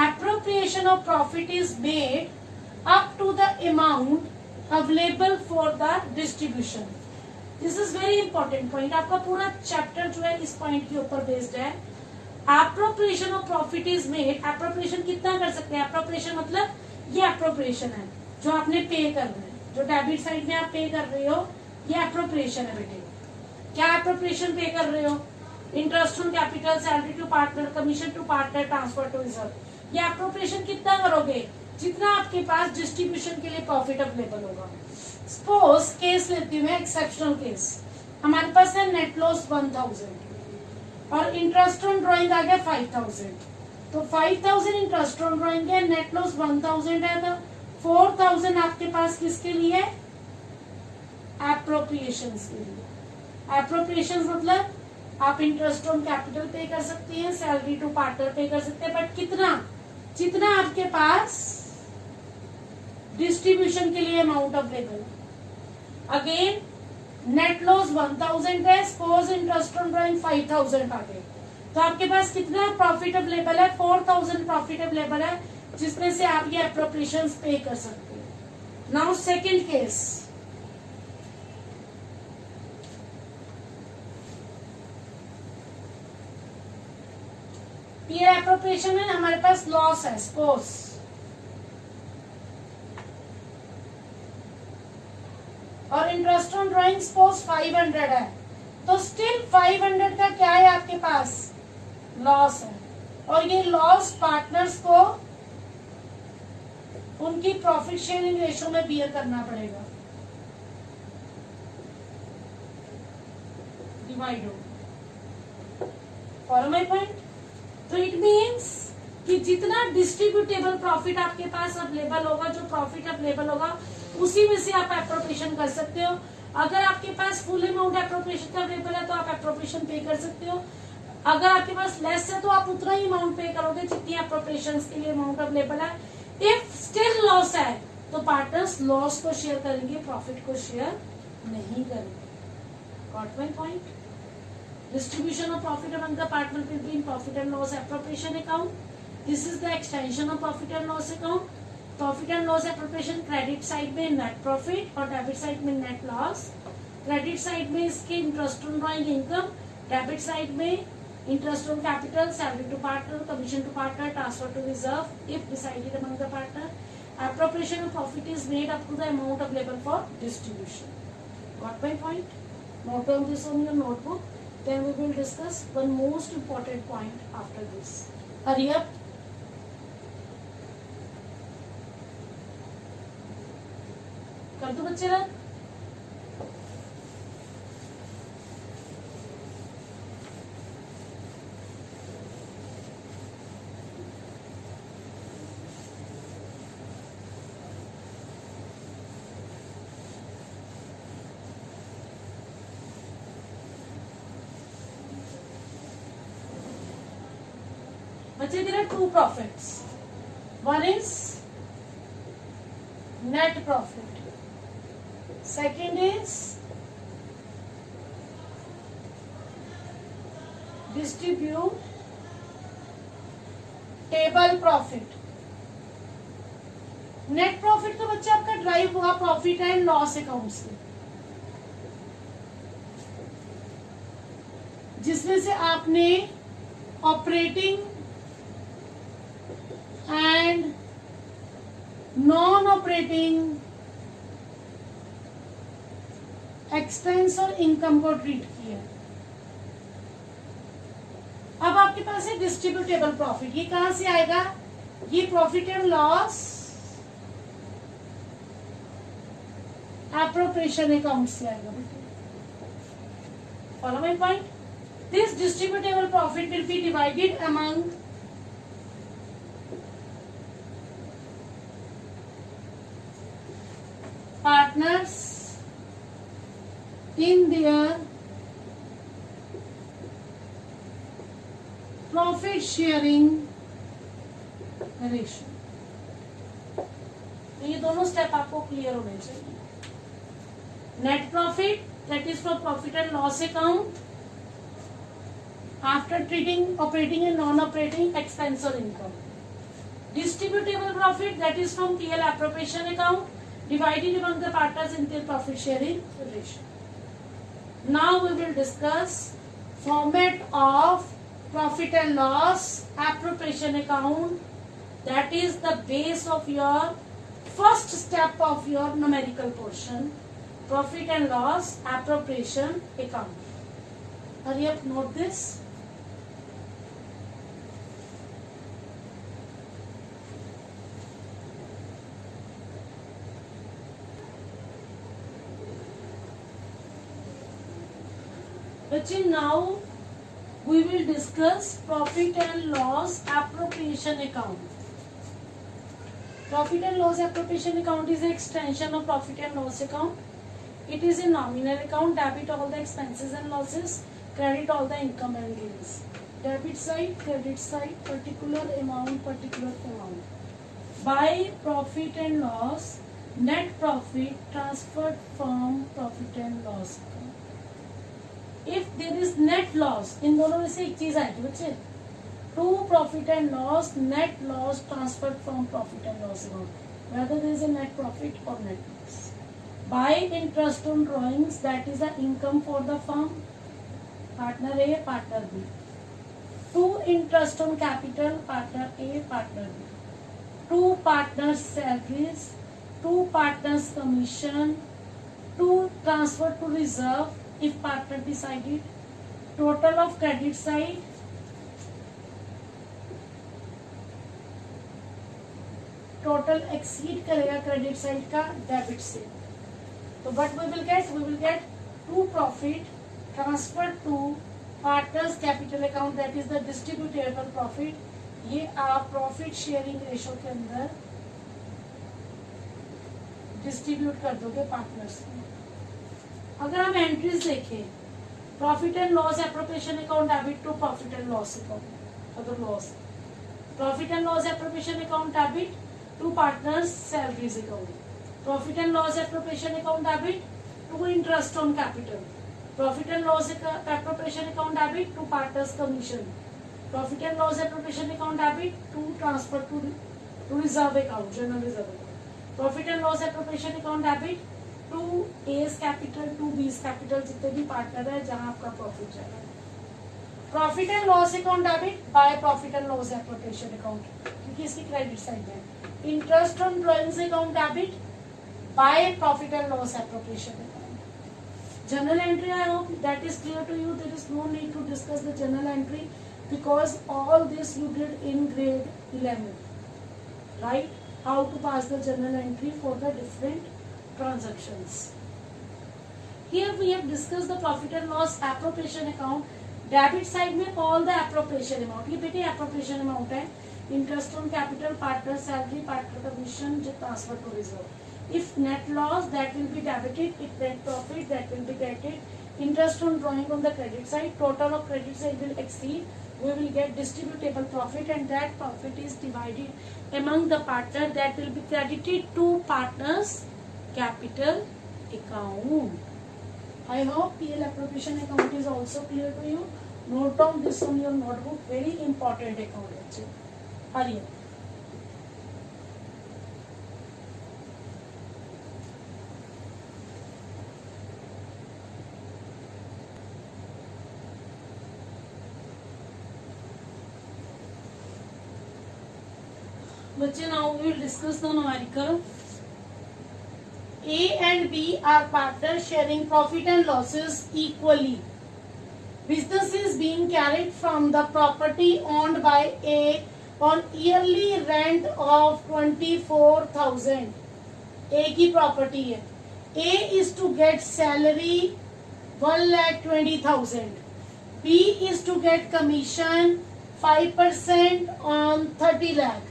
Appropriation of profit is made up to the amount available for the distribution. This is very important point. आपका पूरा chapter जो है इस point के ऊपर based है। Appropriation of profit is made, appropriation कितना कर सकते हैं, एप्रोप्रिएशन मतलब ये एप्रोप्रिएशन है जो आपने पे कर रहे हैं, जो डेबिट साइड में आप पे कर रहे हो, ये एप्रोप्रिएशन है बेटे। क्या एप्रोप्रिएशन पे कर रहे हो, interest on capital, salary to partner, commission to partner, transfer to reserve. ये एप्रोप्रिएशन कितना करोगे, जितना आपके पास डिस्ट्रीब्यूशन के लिए प्रॉफिट अवेलेबल होगा। सपोज केस लेती हूँ मैं, एक्सेप्शनल केस, हमारे पास है नेट लॉस 1000 और इंटरेस्ट ऑन ड्रॉइंग आ गया 5000, तो 5000 इंटरेस्ट ऑन ड्रॉइंग है, नेट लॉस 1000 है, तो 4000 आपके पास किसके लिए, एप्रोप्रिएशंस के लिए। एप्रोप्रिएशंस मतलब आप इंटरेस्ट ऑन कैपिटल पे कर सकती हैं, सैलरी टू पार्टनर पे कर सकते हैं, बट कितना, जितना आपके पास डिस्ट्रीब्यूशन के लिए amount available. Again net loss 1000 है, सपोज इंटरेस्ट ऑन ड्रॉइंग 5000 आ गए, तो आपके पास कितना प्रॉफिट अवेलेबल है? 4000 प्रॉफिट अवेलेबल है, जिसमें से आप ये एप्रोप्रिएशन पे कर सकते हो। नाउ सेकेंड केस, ये एप्रोप्रिएशन है, हमारे पास लॉस है सपोज, और इंटरेस्ट ऑन ड्रॉइंग सपोज 500 है, तो स्टिल 500 का क्या है आपके पास? लॉस है, और ये लॉस पार्टनर्स को उनकी प्रॉफिट शेयरिंग रेशो में बियर करना पड़ेगा, डिवाइड हो। Follow my point? तो इट मीन्स कि जितना डिस्ट्रीब्यूटेबल प्रॉफिट आपके पास अवेलेबल होगा, जो प्रॉफिट अवेलेबल होगा, उसी में से आप एप्रोप्रिएशन कर सकते हो। अगर आपके पास फुल अमाउंट एप्रोप्रिएशन का अवेलेबल है तो आप एप्रोप्रिएशन पे कर सकते हो। अगर आपके पास लेस है तो आप उतना ही अमाउंट पे करोगे जितनी एप्रोप्रिएशन के लिए अमाउंट अवेलेबल है। इफ स्टिल लॉस है तो पार्टनर्स लॉस को शेयर करेंगे, प्रॉफिट को शेयर नहीं करेंगे। Got my point? Distribution of profit among the partner between profit and loss appropriation account. This is the extension of profit and loss account. Profit and loss appropriation credit side में net profit और debit side में net loss. Credit side में इसके interest on drawing income, debit side में interest on capital, salary to partner, commission to partner, transfer to reserve if decided among the partner. Appropriation of profit is made up to the amount available for distribution. Got my point? Note down this on your notebook. Then we will discuss one most important point after this. Hurry up. कर दो बच्चे run. There are two profits. One is net profit. Second is distributable profit. Net profit तो बच्चे आपका drive हुआ profit and loss account से, जिसमें से आपने operating and non operating expense or income को ट्रीट किया। अब आपके पास है डिस्ट्रीब्यूटेबल प्रॉफिट। ये कहां से आएगा? ये profit and loss appropriation account से आएगा। Follow my point? This distributable profit will be divided among partners in their profit sharing ratio. तो ये दोनों स्टेप आपको क्लियर होने चाहिए। Net profit, that is for profit and loss account after treating operating and non operating expense or income. Distributable profit, that is from PL appropriation account divided among the partners in their profit sharing ratio. Now we will discuss format of profit and loss appropriation account, that is the base of your first step of your numerical portion, profit and loss appropriation account. Hurry up, note this. Now we will discuss profit and loss appropriation account. Profit and loss appropriation account is an extension of profit and loss account. It is a nominal account. Debit all the expenses and losses, credit all the income and gains. Debit side, credit side, particular amount. By profit and loss, net profit transferred from profit and loss account. If there is net loss, इन दोनों में से एक चीज आएगी बच्चे, to profit and loss, net loss transferred from profit and loss account, whether there is a net profit or net loss. By interest on drawings, that is the income for the firm, partner A, partner B. Two interest on capital, partner A, partner B. Two partners salaries, two partners commission, two transfer to reserve if partner decided. Total of credit side, total exceed करेगा credit side का debit से, तो what we will get to profit transfer to partners capital account, that is the distributable profit. ये आप profit sharing ratio के अंदर distribute कर दोगे पार्टनर्स में. अगर हम एंट्रीज देखें, profit and loss appropriation account debit to profit and loss account other loss, profit and loss appropriation account debit to partners salaries account, profit and loss appropriation account debit to interest on capital, profit and loss appropriation account debit to partners commission, profit and loss appropriation account debit to transfer to reserve account, general reserve account, profit and loss appropriation account debit to A's capital to B's capital, जितने भी partner है जहां आपका profit जाएगा. Profit and loss account debit by profit and loss appropriation account, क्योंकि इसकी credit side है. Interest on drawings account debit by profit and loss appropriation account. Journal entry, I hope that is clear to you. There is no need to discuss the journal entry because all this you did in grade 11, right? How to pass the journal entry for the different transactions. Here we have discussed the profit and loss appropriation account. Debit side में all the appropriation amount, ये बेटे appropriation amount है. Interest on capital, partner salary, partner commission, transfer to reserve. If net loss, that will be debited. If net profit, that will be credited. Interest on drawing on the credit side, total of credit side will exceed. We will get distributable profit, and that profit is divided among the partner. That will be credited to partners capital account. I hope PL appropriation account is also clear to you. Note down this on your notebook. Very important account actually. आइए, बच्चे now we will discuss the numerical. A and B are partners sharing profit and losses equally. Business is being carried from the property owned by A on yearly rent of 24,000. A की property है. A is to get salary 1,20,000. B is to get commission 5% on 30 lakh.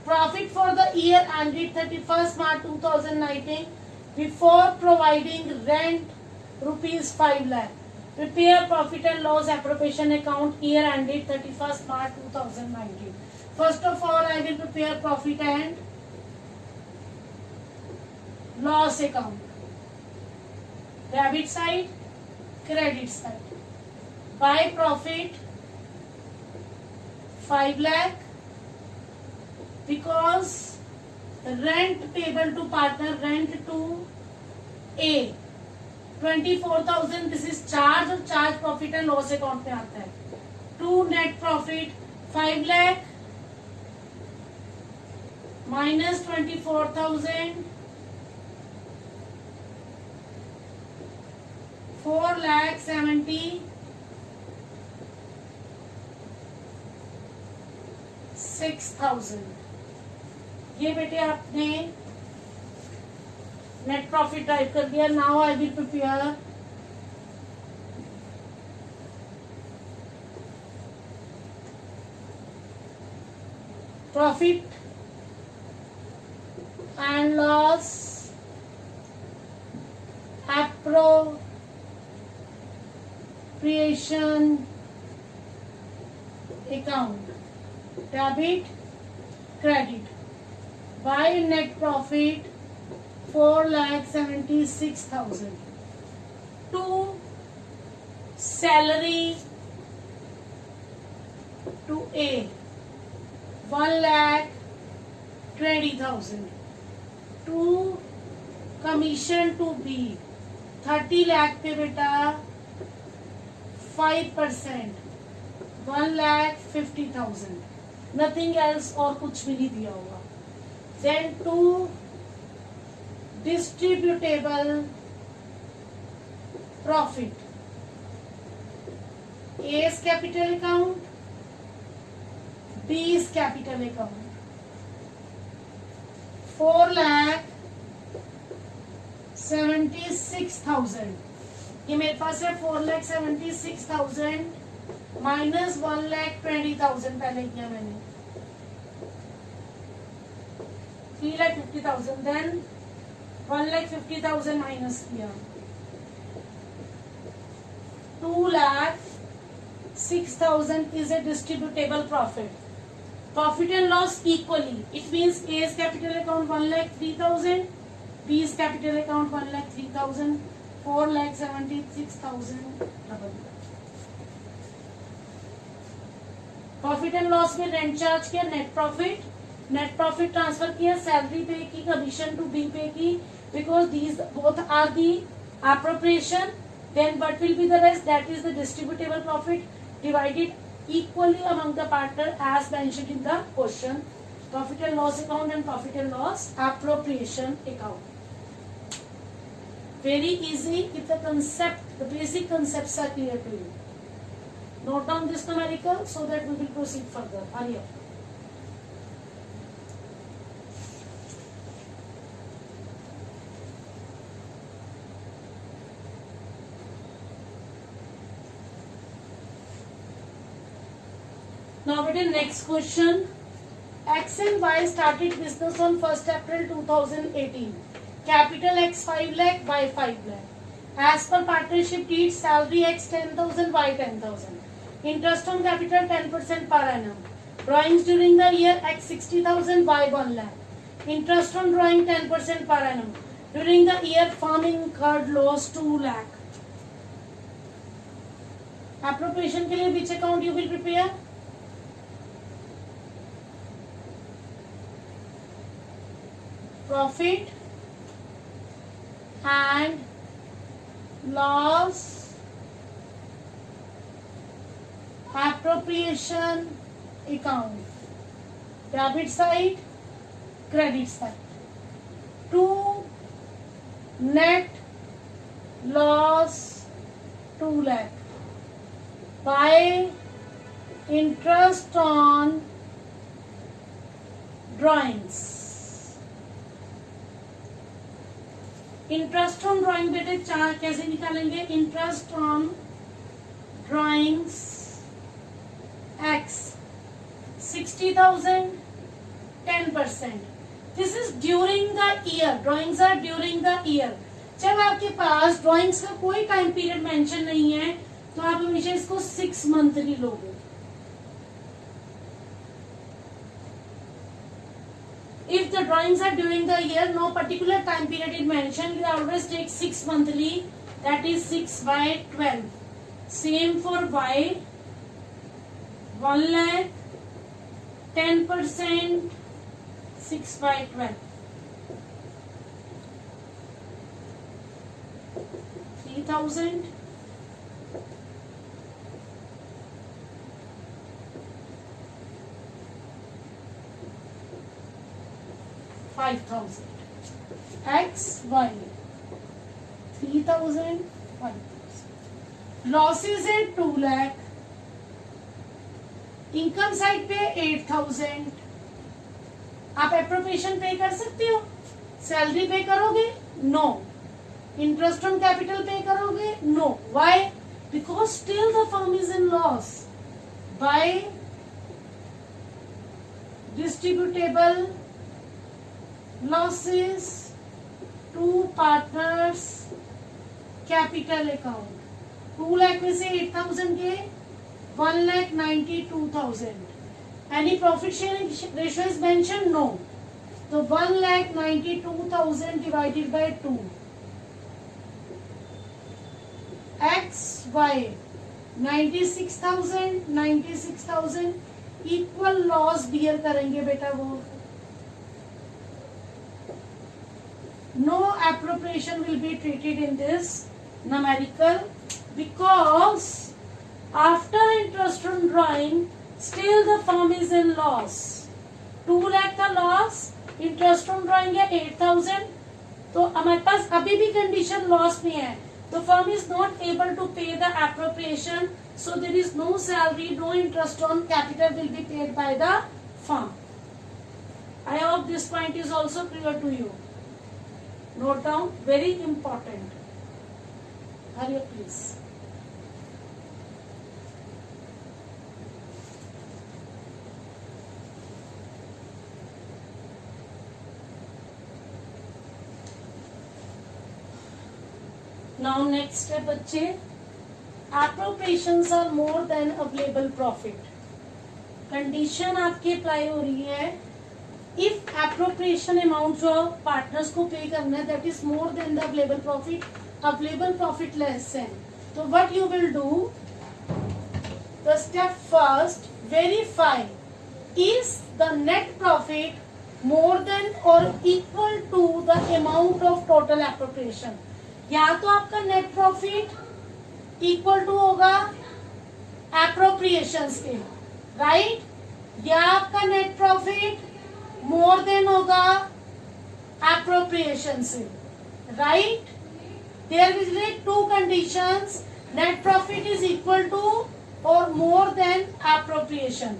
Profit for the year ended 31st March 2019 before providing rent rupees 5 lakh. Prepare profit and loss appropriation account year ended 31st March 2019. First of all, I will prepare profit and loss account. Debit side, credit side. Buy profit 5 lakh because rent payable to partner, rent to A 24,000. This is charge और charge profit and loss account में आता है. To net profit 5 lakh minus 24,000 4,70,6,000. ये बेटे आपने net profit type कर दिया. Now I will prepare profit and loss appropriation account, debit credit. By net profit 4,76,000 to salary to A 1,20,000, to commission to B 30 lakh पे बेटा 5% 1,50,000, nothing else, और कुछ भी नहीं दिया होगा. Then to distributable profit, A is capital account, B is capital account, 4,76,000. ये मेरे पास है 4,76,000 माइनस 1,20,000 पहले किया मैंने 3,50,000, देन 1,50,000 माइनस किया 2,06,000 is a distributable profit. Profit and loss equally. It means A is capital account 1,03,000, B is capital account 1,03,000, 4,76,000 double. Profit and loss में rent charge किया, net profit transfer किया, सैलरी पे की, commission to be pay की, because these both are the appropriation. Then what will be the rest? That is the distributable profit divided equally among the partner as mentioned in the question. Profit and loss account and profit and loss appropriation account. Very easy if the basic concepts are clear to you. Note down this numerical so that we will proceed further. Hurry up. Now we the next question. X and Y started business on 1st April 2018. Capital X 5 lakh, Y 5 lakh. As per partnership deeds, salary X 10,000, Y 10,000. Interest on capital 10% per annum. Drawings during the year X 60,000, Y 1 lakh. Interest on drawing 10% per annum. During the year, firm incurred loss 2 lakh. Appropriation के लिए which account you will prepare? Profit and loss appropriation account, debit side, credit side. To net loss 2 lakh by interest on drawings. Interest on drawing बेटे चार कैसे निकालेंगे? Interest on drawings x 60,000 10%. This is during the year. Drawings are during the year. जब आपके पास drawings का कोई time period mention नहीं है तो आप हमेशा इसको 6 मंथली लोगे. If the drawings are during the year, no particular time period is mentioned, we always take 6 monthly, that is 6 by 12. Same for Y, 1 lakh, 10%, 6 by 12. 3,000. 5,000. X, Y. 3,000, 5,000. Losses है 2 lakh. Income side पे 8,000. आप appropriation पे कर सकते हो. Salary पे करोगे? No. Interest on capital पे करोगे? No. Why? Because still the firm is in loss. By distributable losses to partners capital account. 2 lakh में से 8,000 के 1,92,000. Any profit sharing ratio is mentioned? No. So 1,92,000 divided by 2. X, Y. 96,000 equal loss bear करेंगे बेटा वो. No appropriation will be treated in this numerical because after interest on drawing still the firm is in loss. 2 lakh का loss, interest on drawing है 8,000, तो हमारे पास अभी भी condition loss में है. The firm is not able to pay the appropriation, so there is no salary, no interest on capital will be paid by the firm. I hope this point is also clear to you. Note down, very important. Hurry up, please. Now next step बच्चे, appropriations are more than available profit. Condition आपकी apply हो रही है, if appropriation amount जो partners को पे करना है that is more than the available profit less than. तो what you will do, the step first, verify is the net profit more than or equal to the amount of total appropriation. या तो आपका net प्रॉफिट equal to होगा appropriations के, right, या आपका net profit more than होगा appropriation से, right. There will be two conditions, net profit is equal to or more than appropriation.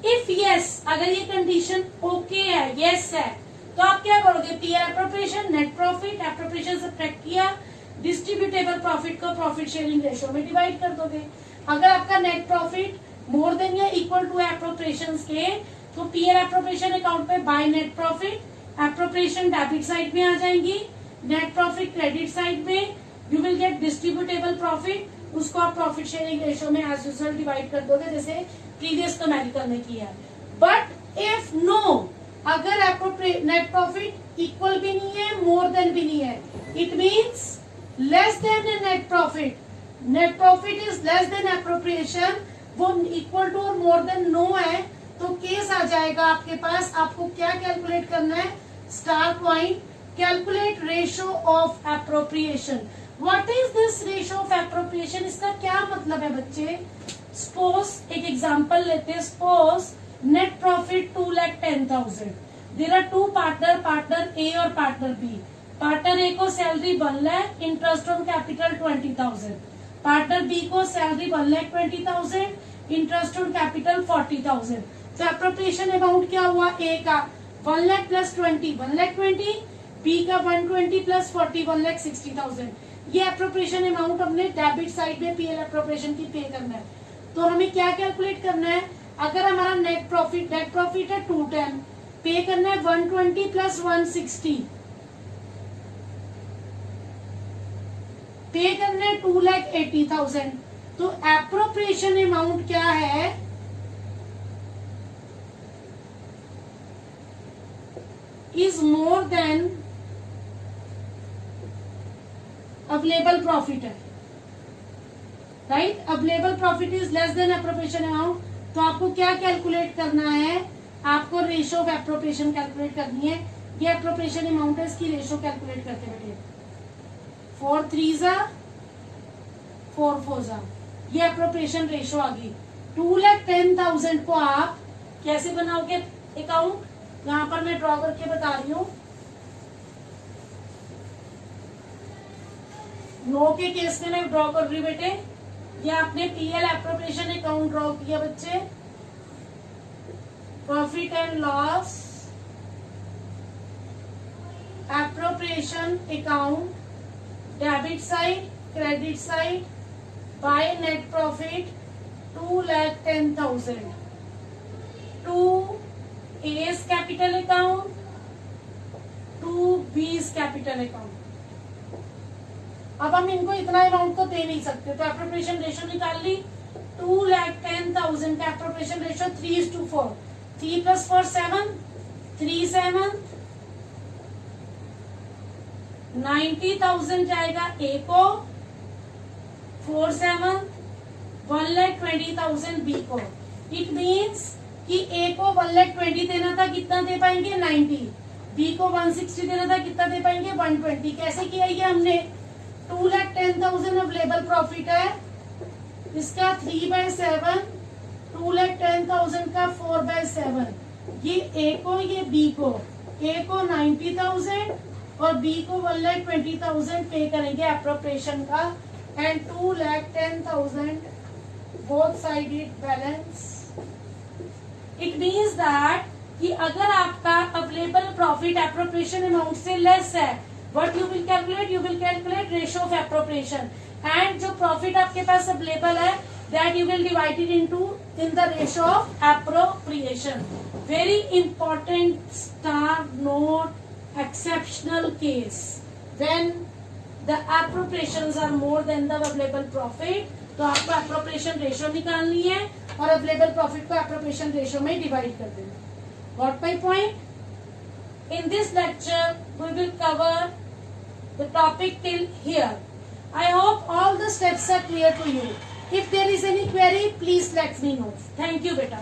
If yes, अगर ये कंडीशन ओके है, यस है, तो आप क्या करोगे, P appropriation, net profit, appropriation subtract किया, डिस्ट्रीब्यूटेबल प्रॉफिट को प्रॉफिट शेयरिंग रेशियो में डिवाइड कर दोगे. अगर आपका नेट प्रॉफिट मोर देन या इक्वल टू एप्रोप्रिएशन के, तो पीएल एप्रोप्रिएशन अकाउंट पे bye net profit, appropriation debit side में आ जाएंगी, नेट प्रॉफिट क्रेडिट साइड में, you will get distributable profit, उसको आप प्रॉफिट शेयरिंग रेशियो में एज यूजुअल डिवाइड कर दोगे जैसे प्रीवियस न्यूमेरिकल में किया. बट इफ नो, अगर नेट प्रॉफिट इक्वल भी नहीं है, मोर देन भी नहीं है, it means less than net profit is less than appropriation, वो equal to or more then no है, तो केस आ जाएगा आपके पास. आपको क्या कैलकुलेट करना है, star point, calculate ratio of appropriation. What is this ratio of appropriation, इसका क्या मतलब है बच्चे. सपोज एक एग्जांपल लेते हैं, suppose net profit 2,10,000. There are two partner A और पार्टनर बी. पार्टनर ए को salary 1 lakh, interest on capital 20,000. Partner B को सैलरी 1,20,000, इंटरेस्ट ऑन कैपिटल 40,000. तो एप्रोप्रिएशन अमाउंट क्या हुआ, ए का 1 लाख प्लस 20 1,20,000, बी का 120 प्लस 40 1,60,000. ये एप्रोप्रिएशन अमाउंट हमने डेबिट साइड में पीएल एप्रोप्रिएशन की पे करना है. तो हमें क्या कैलकुलेट करना है, अगर हमारा नेट प्रॉफिट है 210, पे करना है 120 प्लस 160, पे करना है 2,80,000. तो एप्रोप्रिएशन अमाउंट क्या है, is more than available profit है, right. Available profit is less than appropriation amount. तो आपको क्या कैलकुलेट करना है, आपको रेशियो ऑफ एप्रोप्रिएशन कैलकुलेट करनी है. ये एप्रोप्रिएशन अमाउंट है, इसकी रेशियो कैलकुलेट करते बैठे. 4 3 4 4 ये एप्रोप्रिएशन रेशियो आ गई. 2,10,000 को आप कैसे बनाओगे अकाउंट, यहाँ पर मैं ड्रॉ करके बता रही हूँ. नो के केस में मैं ड्रॉ कर रही हूँ बेटे. ये आपने पीएल एप्रोप्रिएशन अकाउंट ड्रॉ किया बच्चे, profit and loss appropriation account, debit side credit side, by net profit 2,10,000 to A's capital account, to B's capital account. अब हम इनको इतना अमाउंट को दे नहीं सकते, तो एप्रोप्रिएशन रेशियो निकाल ली. 2,10,000 का एप्रोप्रिएशन रेशियो 3:4. 3 + 4 7, 3 7, 90,000 जाएगा ए को, 4 7, 1,20,000 बी को. इट मीन्स कि ए को 1,20,000 देना था, कितना दे पाएंगे 90. बी को 160 देना था, कितना दे पाएंगे 120. कैसे किया ये हमने? 2,10,000 अवेलेबल प्रॉफिट है, इसका 3/7, 2,10,000 का 4/7. ये ए को ये बी को, ए को 90,000 और बी को 1,20,000 पे करेंगे एप्रोप्रिएशन का, and 2,10,000 both sided balance. It means that कि अगर आपका अवेलेबल प्रॉफिट एप्रोप्रिएशन अमाउंट से लेस है, what you will calculate ratio of appropriation, and जो प्रॉफिट आपके पास अवेलेबल है that you will divide it into in the ratio of appropriation. Very important star note, exceptional case when the appropriations are more than the available profit. तो आपको appropriation ratio निकालनी है और available profit को appropriation ratio में divide कर देना. Got my point? In this lecture we will cover the topic till here. I hope all the steps are clear to you. If there is any query, please let me know. Thank you, beta.